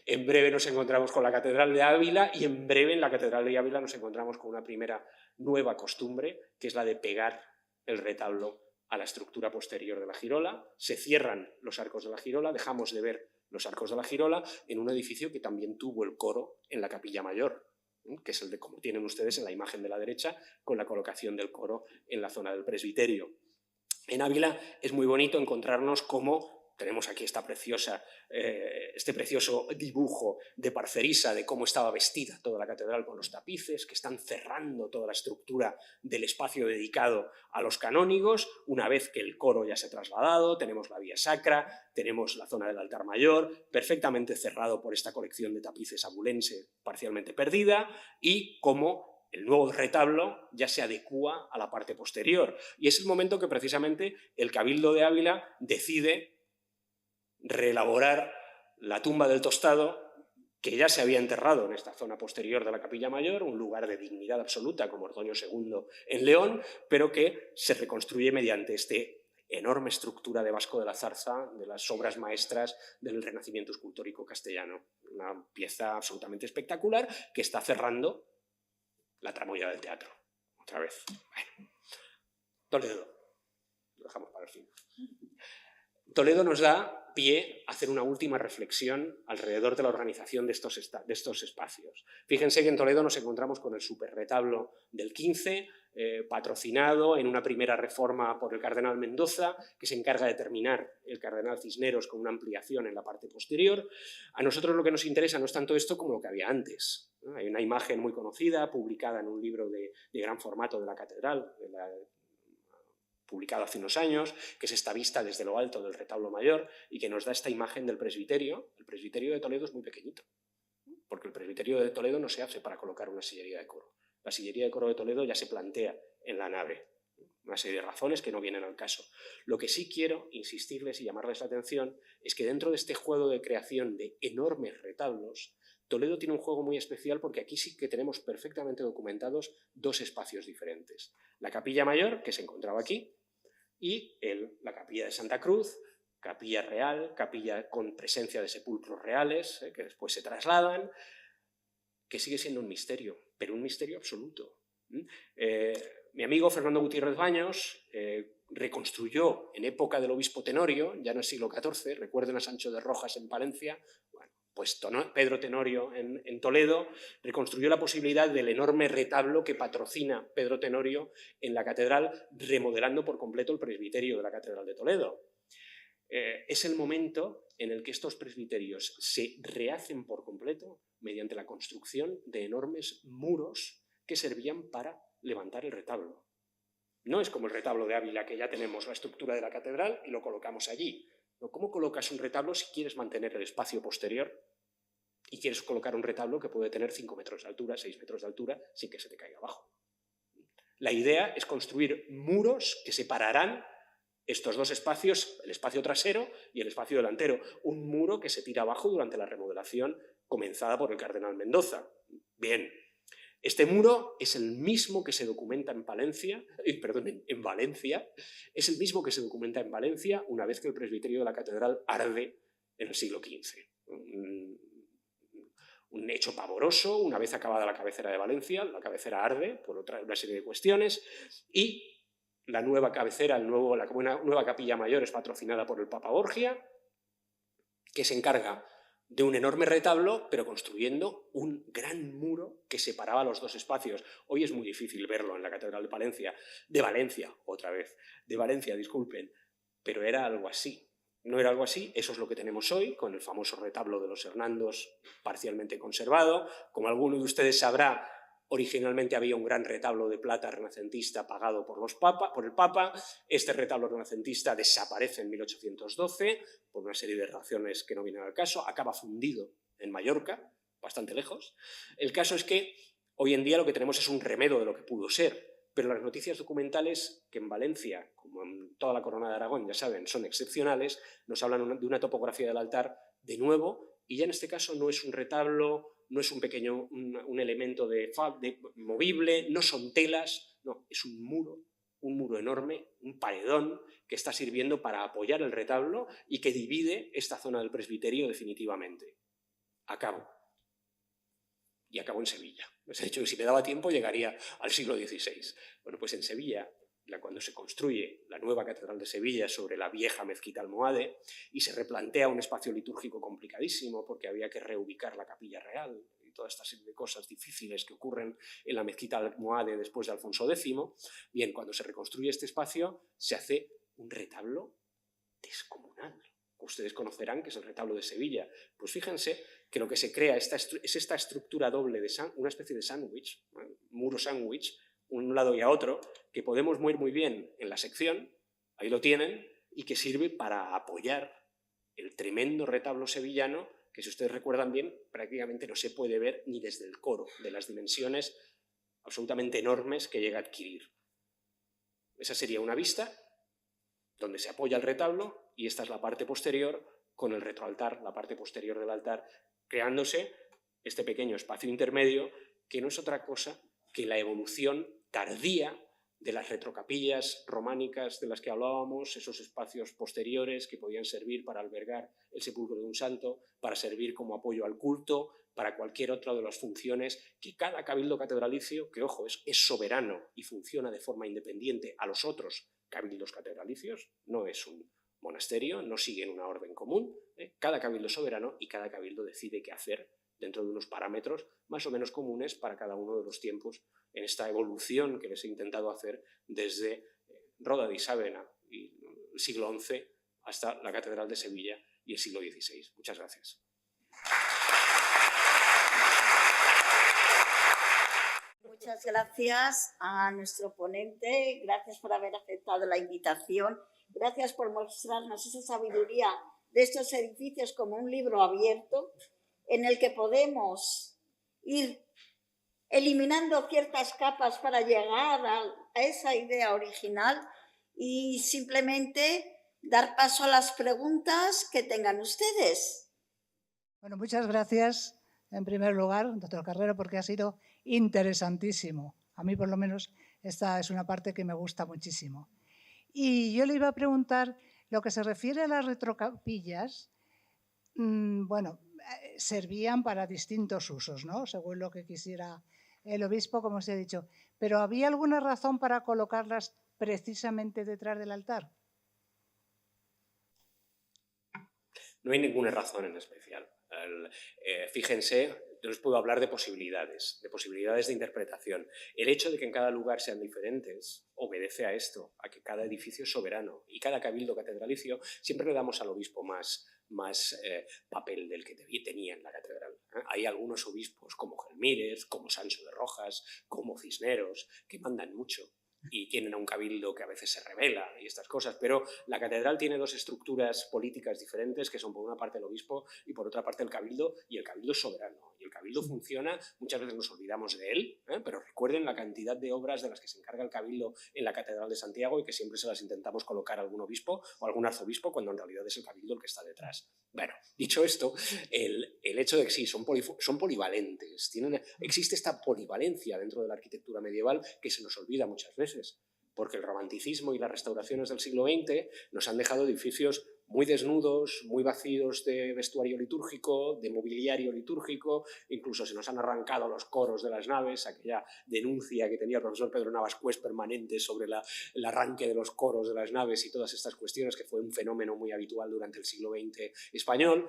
en breve nos encontramos con la Catedral de Ávila y en breve en la Catedral de Ávila nos encontramos con una primera nueva costumbre, que es la de pegar el retablo a la estructura posterior de la girola. Se cierran los arcos de la girola, dejamos de ver los arcos de la girola en un edificio que también tuvo el coro en la Capilla Mayor, que es el de como tienen ustedes en la imagen de la derecha, con la colocación del coro en la zona del presbiterio. En Ávila es muy bonito encontrarnos cómo tenemos aquí este precioso dibujo de Parcerisa de cómo estaba vestida toda la catedral con los tapices, que están cerrando toda la estructura del espacio dedicado a los canónigos. Una vez que el coro ya se ha trasladado, tenemos la vía sacra, tenemos la zona del altar mayor, perfectamente cerrado por esta colección de tapices abulense parcialmente perdida, y cómo el nuevo retablo ya se adecúa a la parte posterior. Y es el momento que precisamente el Cabildo de Ávila decide reelaborar la tumba del Tostado, que ya se había enterrado en esta zona posterior de la Capilla Mayor, un lugar de dignidad absoluta como Ordoño II en León, pero que se reconstruye mediante esta enorme estructura de Vasco de la Zarza, de las obras maestras del Renacimiento escultórico castellano. Una pieza absolutamente espectacular que está cerrando la tramoya del teatro. Otra vez. Bueno. Toledo. Lo dejamos para el fin. Toledo nos da pie a hacer una última reflexión alrededor de la organización de estos espacios. Fíjense que en Toledo nos encontramos con el superretablo del XV, patrocinado en una primera reforma por el cardenal Mendoza, que se encarga de terminar el cardenal Cisneros con una ampliación en la parte posterior. A nosotros lo que nos interesa no es tanto esto como lo que había antes, ¿no? Hay una imagen muy conocida, publicada en un libro de gran formato de la catedral, publicado hace unos años, que es esta vista desde lo alto del retablo mayor y que nos da esta imagen del presbiterio. El presbiterio de Toledo es muy pequeñito, porque el presbiterio de Toledo no se hace para colocar una sillería de coro. La sillería de coro de Toledo ya se plantea en la nave. Una serie de razones que no vienen al caso. Lo que sí quiero insistirles y llamarles la atención es que dentro de este juego de creación de enormes retablos, Toledo tiene un juego muy especial porque aquí sí que tenemos perfectamente documentados dos espacios diferentes. La Capilla Mayor, que se encontraba aquí, y la capilla de Santa Cruz, capilla real, capilla con presencia de sepulcros reales, que después se trasladan, que sigue siendo un misterio, pero un misterio absoluto. Mi amigo Fernando Gutiérrez Baños reconstruyó en época del obispo Tenorio, ya en el siglo XIV, recuerden a Sancho de Rojas en Palencia, bueno, pues Pedro Tenorio en Toledo reconstruyó la posibilidad del enorme retablo que patrocina Pedro Tenorio en la catedral, remodelando por completo el presbiterio de la Catedral de Toledo. Es el momento en el que estos presbiterios se rehacen por completo mediante la construcción de enormes muros que servían para levantar el retablo. No es como el retablo de Ávila, que ya tenemos la estructura de la catedral y lo colocamos allí. ¿Cómo colocas un retablo si quieres mantener el espacio posterior y quieres colocar un retablo que puede tener 5 metros de altura, 6 metros de altura, sin que se te caiga abajo? La idea es construir muros que separarán estos dos espacios, el espacio trasero y el espacio delantero. Un muro que se tira abajo durante la remodelación comenzada por el cardenal Mendoza. Bien. Este muro es el mismo que se documenta en Valencia, es el mismo que se documenta en Valencia una vez que el presbiterio de la catedral arde en el siglo XV. Un hecho pavoroso, una vez acabada la cabecera de Valencia, la cabecera arde por una serie de cuestiones y la nueva cabecera, la nueva capilla mayor es patrocinada por el Papa Borgia, que se encarga de un enorme retablo, pero construyendo un gran muro que separaba los dos espacios. Hoy es muy difícil verlo en la Catedral de Valencia, disculpen, pero era algo así. No era algo así, eso es lo que tenemos hoy, con el famoso retablo de los Hernandos parcialmente conservado. Como alguno de ustedes sabrá, originalmente había un gran retablo de plata renacentista pagado por el Papa. Este retablo renacentista desaparece en 1812 por una serie de razones que no vienen al caso, acaba fundido en Mallorca, bastante lejos. El caso es que hoy en día lo que tenemos es un remedo de lo que pudo ser, pero las noticias documentales, que en Valencia, como en toda la Corona de Aragón, ya saben, son excepcionales, nos hablan de una topografía del altar de nuevo, y ya en este caso no es un retablo, no es un elemento movible, no son telas, no, es un muro enorme, un paredón que está sirviendo para apoyar el retablo y que divide esta zona del presbiterio definitivamente. Acabo en Sevilla. Les he dicho que si me daba tiempo llegaría al siglo XVI. Bueno, pues en Sevilla, cuando se construye la nueva Catedral de Sevilla sobre la vieja mezquita almohade y se replantea un espacio litúrgico complicadísimo porque había que reubicar la capilla real y toda esta serie de cosas difíciles que ocurren en la mezquita almohade después de Alfonso X, bien, cuando se reconstruye este espacio se hace un retablo descomunal. Ustedes conocerán que es el retablo de Sevilla. Pues fíjense que lo que se crea es esta estructura doble, una especie de sándwich, muro sándwich, un lado y a otro, que podemos ver muy bien en la sección, ahí lo tienen, y que sirve para apoyar el tremendo retablo sevillano, que si ustedes recuerdan bien, prácticamente no se puede ver ni desde el coro, de las dimensiones absolutamente enormes que llega a adquirir. Esa sería una vista donde se apoya el retablo, y esta es la parte posterior con el retroaltar, la parte posterior del altar, creándose este pequeño espacio intermedio que no es otra cosa que la evolución tardía de las retrocapillas románicas de las que hablábamos, esos espacios posteriores que podían servir para albergar el sepulcro de un santo, para servir como apoyo al culto, para cualquier otra de las funciones que cada cabildo catedralicio, que ojo, es soberano y funciona de forma independiente a los otros cabildos catedralicios, no es un monasterio, no siguen una orden común, cada cabildo es soberano y cada cabildo decide qué hacer dentro de unos parámetros más o menos comunes para cada uno de los tiempos en esta evolución que les he intentado hacer desde Roda di Sávena y el siglo XI hasta la Catedral de Sevilla y el siglo XVI. Muchas gracias. Muchas gracias a nuestro ponente, gracias por haber aceptado la invitación, gracias por mostrarnos esa sabiduría de estos edificios como un libro abierto en el que podemos ir eliminando ciertas capas para llegar a esa idea original y simplemente dar paso a las preguntas que tengan ustedes. Bueno, muchas gracias en primer lugar, doctor Carrero, porque ha sido interesantísimo. A mí, por lo menos, esta es una parte que me gusta muchísimo. Y yo le iba a preguntar, lo que se refiere a las retrocapillas, bueno, servían para distintos usos, ¿no? Según lo que quisiera el obispo, como se ha dicho. Pero ¿había alguna razón para colocarlas precisamente detrás del altar? No hay ninguna razón en especial. Fíjense, yo les puedo hablar de posibilidades de interpretación. El hecho de que en cada lugar sean diferentes obedece a esto, a que cada edificio es soberano y cada cabildo catedralicio siempre le damos al obispo más papel del que tenía en la catedral. Hay algunos obispos como Gelmírez, como Sancho de Rojas, como Cisneros, que mandan mucho y tienen a un cabildo que a veces se rebela y estas cosas, pero la catedral tiene dos estructuras políticas diferentes, que son por una parte el obispo y por otra parte el cabildo, y el cabildo es soberano, y el cabildo funciona, muchas veces nos olvidamos de él, pero recuerden la cantidad de obras de las que se encarga el cabildo en la catedral de Santiago y que siempre se las intentamos colocar a algún obispo o algún arzobispo cuando en realidad es el cabildo el que está detrás. Bueno, dicho esto, el hecho de que sí, son polivalentes, existe esta polivalencia dentro de la arquitectura medieval que se nos olvida muchas veces, porque el romanticismo y las restauraciones del siglo XX nos han dejado edificios muy desnudos, muy vacíos de vestuario litúrgico, de mobiliario litúrgico, incluso se nos han arrancado los coros de las naves, aquella denuncia que tenía el profesor Pedro Navas Cués permanente sobre el arranque de los coros de las naves y todas estas cuestiones, que fue un fenómeno muy habitual durante el siglo XX español.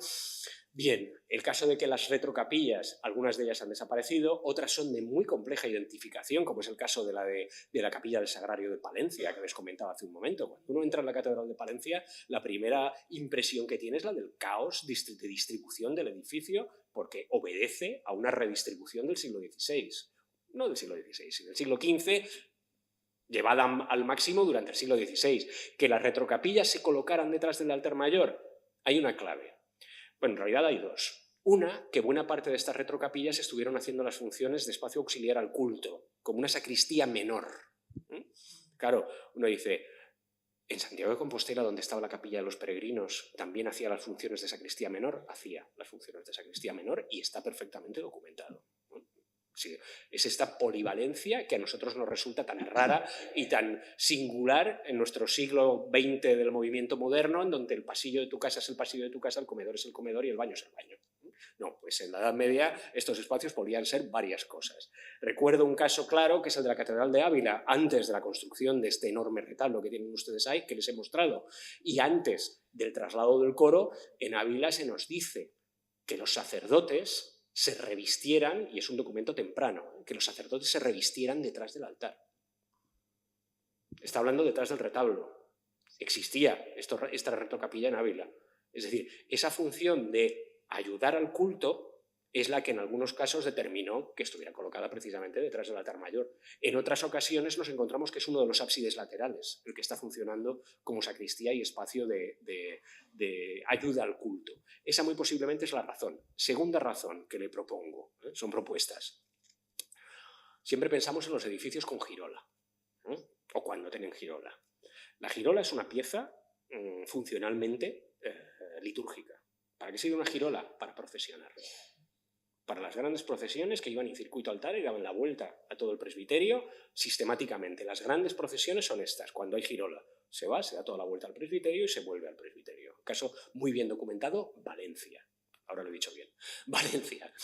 Bien, el caso de que las retrocapillas, algunas de ellas han desaparecido, otras son de muy compleja identificación, como es el caso de la capilla del Sagrario de Palencia, que les comentaba hace un momento. Cuando uno entra en la Catedral de Palencia, la primera impresión que tiene es la del caos de distribución del edificio, porque obedece a una redistribución del siglo XVI. No del siglo XVI, sino del siglo XV, llevada al máximo durante el siglo XVI. Que las retrocapillas se colocaran detrás del altar mayor, hay una clave. Bueno, en realidad hay dos. Una, que buena parte de estas retrocapillas estuvieron haciendo las funciones de espacio auxiliar al culto, como una sacristía menor. Claro, uno dice, en Santiago de Compostela, donde estaba la capilla de los peregrinos, también hacía las funciones de sacristía menor, hacía las funciones de sacristía menor y está perfectamente documentado. Sí, es esta polivalencia que a nosotros nos resulta tan rara y tan singular en nuestro siglo XX del movimiento moderno, en donde el pasillo de tu casa es el pasillo de tu casa, el comedor es el comedor y el baño es el baño. No, pues en la Edad Media estos espacios podían ser varias cosas. Recuerdo un caso claro, que es el de la Catedral de Ávila, antes de la construcción de este enorme retablo que tienen ustedes ahí, que les he mostrado, y antes del traslado del coro, en Ávila se nos dice que los sacerdotes se revistieran, y es un documento temprano, que los sacerdotes se revistieran detrás del altar. Está hablando detrás del retablo. Existía esta retrocapilla en Ávila. Es decir, esa función de ayudar al culto es la que en algunos casos determinó que estuviera colocada precisamente detrás del altar mayor. En otras ocasiones nos encontramos que es uno de los ábsides laterales, el que está funcionando como sacristía y espacio de ayuda al culto. Esa muy posiblemente es la razón. Segunda razón que le propongo, son propuestas. Siempre pensamos en los edificios con girola, o cuando tienen girola. La girola es una pieza funcionalmente litúrgica. ¿Para qué sirve una girola? Para procesionar. Para las grandes procesiones que iban en circuito altar y daban la vuelta a todo el presbiterio sistemáticamente. Las grandes procesiones son estas, cuando hay girola. Se va, se da toda la vuelta al presbiterio y se vuelve al presbiterio. Caso muy bien documentado, Valencia. Ahora lo he dicho bien. Valencia.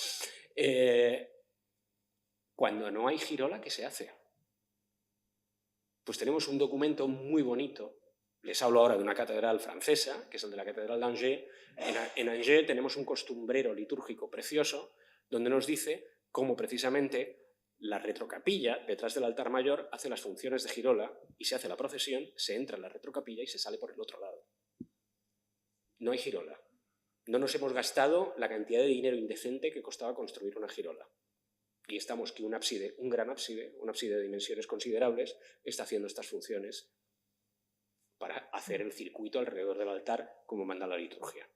Cuando no hay girola, ¿qué se hace? Pues tenemos un documento muy bonito. Les hablo ahora de una catedral francesa, que es el de la Catedral d'Angers. En Angers tenemos un costumbrero litúrgico precioso, donde nos dice cómo precisamente la retrocapilla, detrás del altar mayor, hace las funciones de girola y se hace la procesión, se entra en la retrocapilla y se sale por el otro lado. No hay girola. No nos hemos gastado la cantidad de dinero indecente que costaba construir una girola. Y estamos que un ábside, un gran ábside, un ábside de dimensiones considerables, está haciendo estas funciones para hacer el circuito alrededor del altar como manda la liturgia.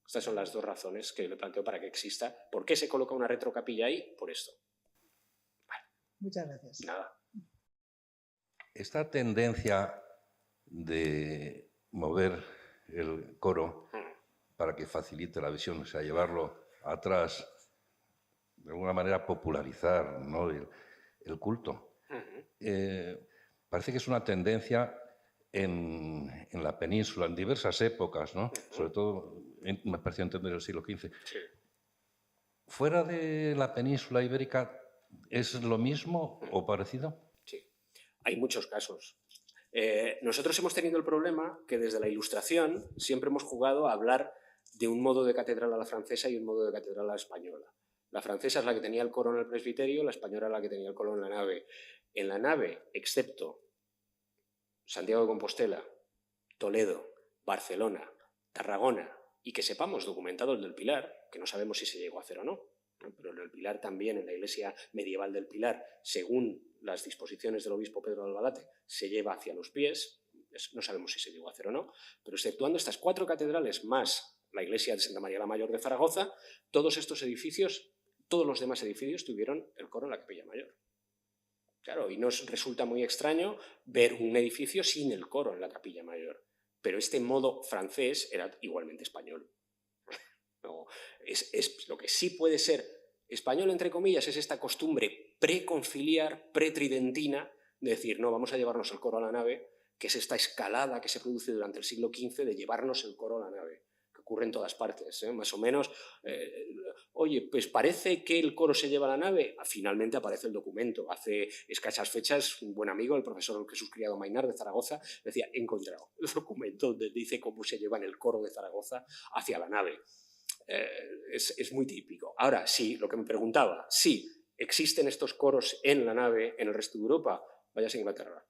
Estas son las dos razones que le planteo para que exista. ¿Por qué se coloca una retrocapilla ahí? Por esto. Vale. Muchas gracias. Nada. Esta tendencia de mover el coro para que facilite la visión, o sea, llevarlo atrás, de alguna manera popularizar, ¿no?, el culto. Parece que es una tendencia en la península, en diversas épocas, ¿no? Sobre todo, me pareció entender el siglo XV. Sí. ¿Fuera de la península ibérica es lo mismo o parecido? Sí, hay muchos casos. Nosotros hemos tenido el problema que desde la Ilustración siempre hemos jugado a hablar de un modo de catedral a la francesa y un modo de catedral a la española. La francesa es la que tenía el coro en el presbiterio, la española es la que tenía el coro en la nave. En la nave, excepto Santiago de Compostela, Toledo, Barcelona, Tarragona, y que sepamos documentado el del Pilar, que no sabemos si se llegó a hacer o no, pero en el Pilar también, en la iglesia medieval del Pilar, según las disposiciones del obispo Pedro de Albalate, se lleva hacia los pies, no sabemos si se llegó a hacer o no, pero exceptuando estas 4 catedrales más la iglesia de Santa María la Mayor de Zaragoza, todos estos edificios, todos los demás edificios tuvieron el coro en la capilla mayor. Claro, y nos resulta muy extraño ver un edificio sin el coro en la capilla mayor, pero este modo francés era igualmente español. No, lo que sí puede ser español, entre comillas, es esta costumbre preconciliar, pretridentina, de decir, no, vamos a llevarnos el coro a la nave, que es esta escalada que se produce durante el siglo XV de llevarnos el coro a la nave, que ocurre en todas partes, más o menos. Oye, pues parece que el coro se lleva a la nave. Finalmente aparece el documento. Hace escasas fechas, un buen amigo, el profesor Jesús Criado Mainar de Zaragoza, decía, he encontrado el documento donde dice cómo se lleva en el coro de Zaragoza hacia la nave. Es muy típico. Ahora, sí, lo que me preguntaba, sí, ¿existen estos coros en la nave en el resto de Europa? Vayas a Inglaterra.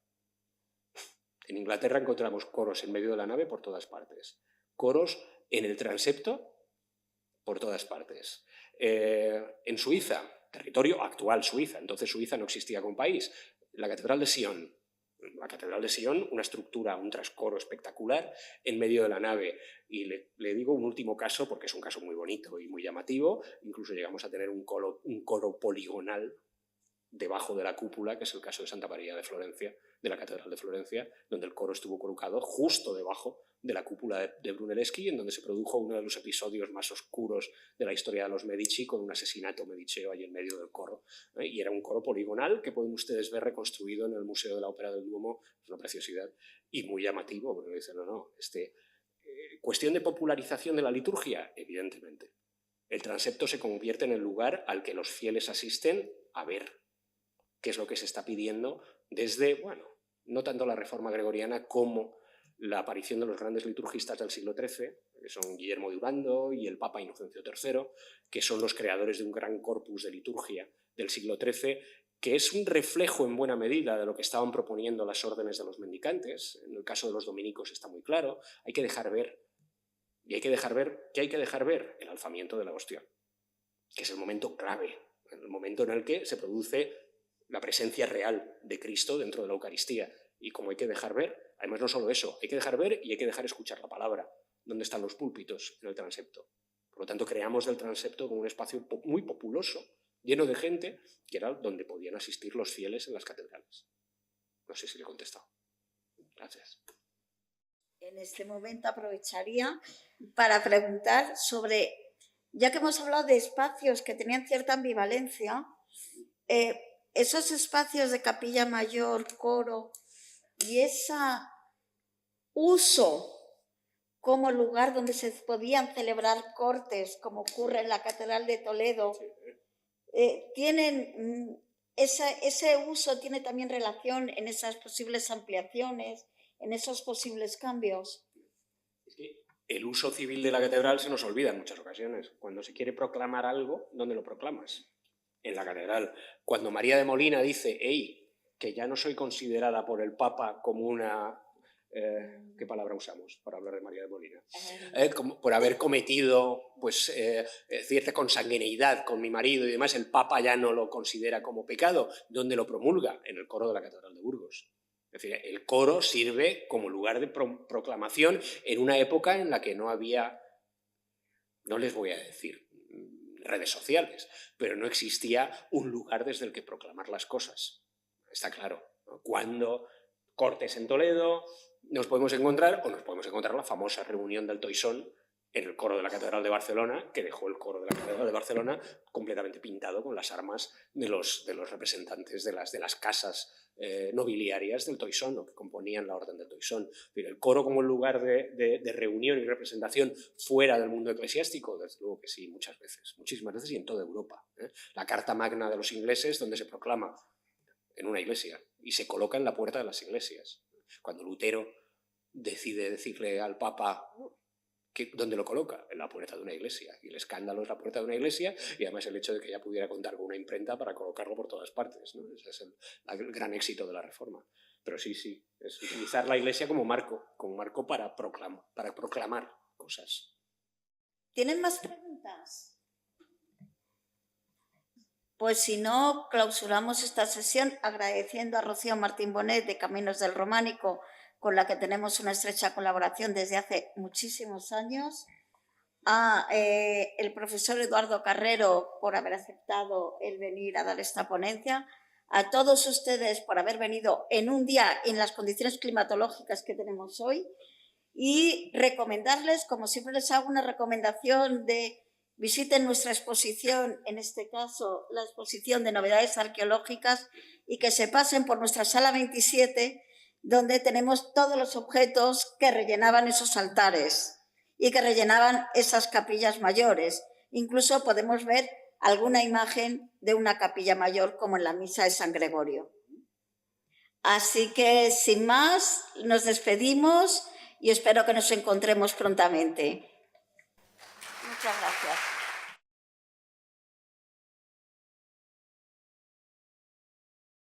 En Inglaterra encontramos coros en medio de la nave por todas partes. Coros en el transepto por todas partes. En Suiza, territorio actual Suiza, entonces Suiza no existía como país, la Catedral de Sion. La Catedral de Sion, una estructura, un trascoro espectacular en medio de la nave. Y le digo un último caso, porque es un caso muy bonito y muy llamativo, incluso llegamos a tener un coro poligonal debajo de la cúpula, que es el caso de Santa María de Florencia, de la Catedral de Florencia, donde el coro estuvo colocado justo debajo de la cúpula de Brunelleschi, en donde se produjo uno de los episodios más oscuros de la historia de los Medici, con un asesinato mediceo ahí en medio del coro. Y era un coro poligonal que pueden ustedes ver reconstruido en el Museo de la Ópera del Duomo, es una preciosidad, y muy llamativo, porque dicen, cuestión de popularización de la liturgia, evidentemente. El transepto se convierte en el lugar al que los fieles asisten a ver qué es lo que se está pidiendo desde, bueno, no tanto la reforma gregoriana como la aparición de los grandes liturgistas del siglo XIII, que son Guillermo de Urando y el Papa Inocencio III, que son los creadores de un gran corpus de liturgia del siglo XIII, que es un reflejo en buena medida de lo que estaban proponiendo las órdenes de los mendicantes. En el caso de los dominicos está muy claro, hay que dejar ver, y hay que dejar ver, ¿qué hay que dejar ver? El alzamiento de la hostia, que es el momento clave, el momento en el que se produce la presencia real de Cristo dentro de la Eucaristía. Y como hay que dejar ver, además no solo eso, hay que dejar ver y hay que dejar escuchar la palabra, donde están los púlpitos en el transepto. Por lo tanto, creamos el transepto como un espacio muy populoso, lleno de gente, que era donde podían asistir los fieles en las catedrales. No sé si le he contestado. Gracias. En este momento aprovecharía para preguntar sobre, ya que hemos hablado de espacios que tenían cierta ambivalencia, esos espacios de capilla mayor, coro, y ese uso como lugar donde se podían celebrar cortes, como ocurre en la Catedral de Toledo, ese uso tiene también relación en esas posibles ampliaciones, en esos posibles cambios. Es que el uso civil de la catedral se nos olvida en muchas ocasiones. Cuando se quiere proclamar algo, ¿dónde lo proclamas? En la catedral. Cuando María de Molina dice, que ya no soy considerada por el Papa como una... ¿qué palabra usamos para hablar de María de Molina? Por haber cometido pues, cierta consanguineidad con mi marido y demás, el Papa ya no lo considera como pecado. ¿Dónde lo promulga? En el coro de la Catedral de Burgos. Es decir, el coro sirve como lugar de proclamación en una época en la que no había, no les voy a decir redes sociales, pero no existía un lugar desde el que proclamar las cosas. Está claro, ¿no? Cuando cortes en Toledo nos podemos encontrar la famosa reunión del Toisón en el coro de la Catedral de Barcelona, que dejó el coro de la Catedral de Barcelona completamente pintado con las armas de los representantes de las casas nobiliarias del Toisón, o que componían la orden del Toisón. Pero el coro como lugar de reunión y representación fuera del mundo eclesiástico, desde luego que sí, muchas veces, muchísimas veces y en toda Europa. La Carta Magna de los ingleses, donde se proclama en una iglesia y se coloca en la puerta de las iglesias. Cuando Lutero decide decirle al Papa ¿dónde lo coloca? En la puerta de una iglesia. Y el escándalo es la puerta de una iglesia y además el hecho de que ya pudiera contar con una imprenta para colocarlo por todas partes, ¿no? Ese es el gran éxito de la Reforma. Pero sí, es utilizar la iglesia como marco para proclamar cosas. ¿Tienen más preguntas? Pues si no, clausuramos esta sesión agradeciendo a Rocío Martín Bonet de Caminos del Románico, con la que tenemos una estrecha colaboración desde hace muchísimos años, a el profesor Eduardo Carrero por haber aceptado el venir a dar esta ponencia, a todos ustedes por haber venido en un día en las condiciones climatológicas que tenemos hoy, y recomendarles, como siempre les hago una recomendación de visiten nuestra exposición, en este caso la exposición de novedades arqueológicas, y que se pasen por nuestra sala 27, donde tenemos todos los objetos que rellenaban esos altares y que rellenaban esas capillas mayores. Incluso podemos ver alguna imagen de una capilla mayor, como en la misa de San Gregorio. Así que, sin más, nos despedimos y espero que nos encontremos prontamente. Muchas gracias.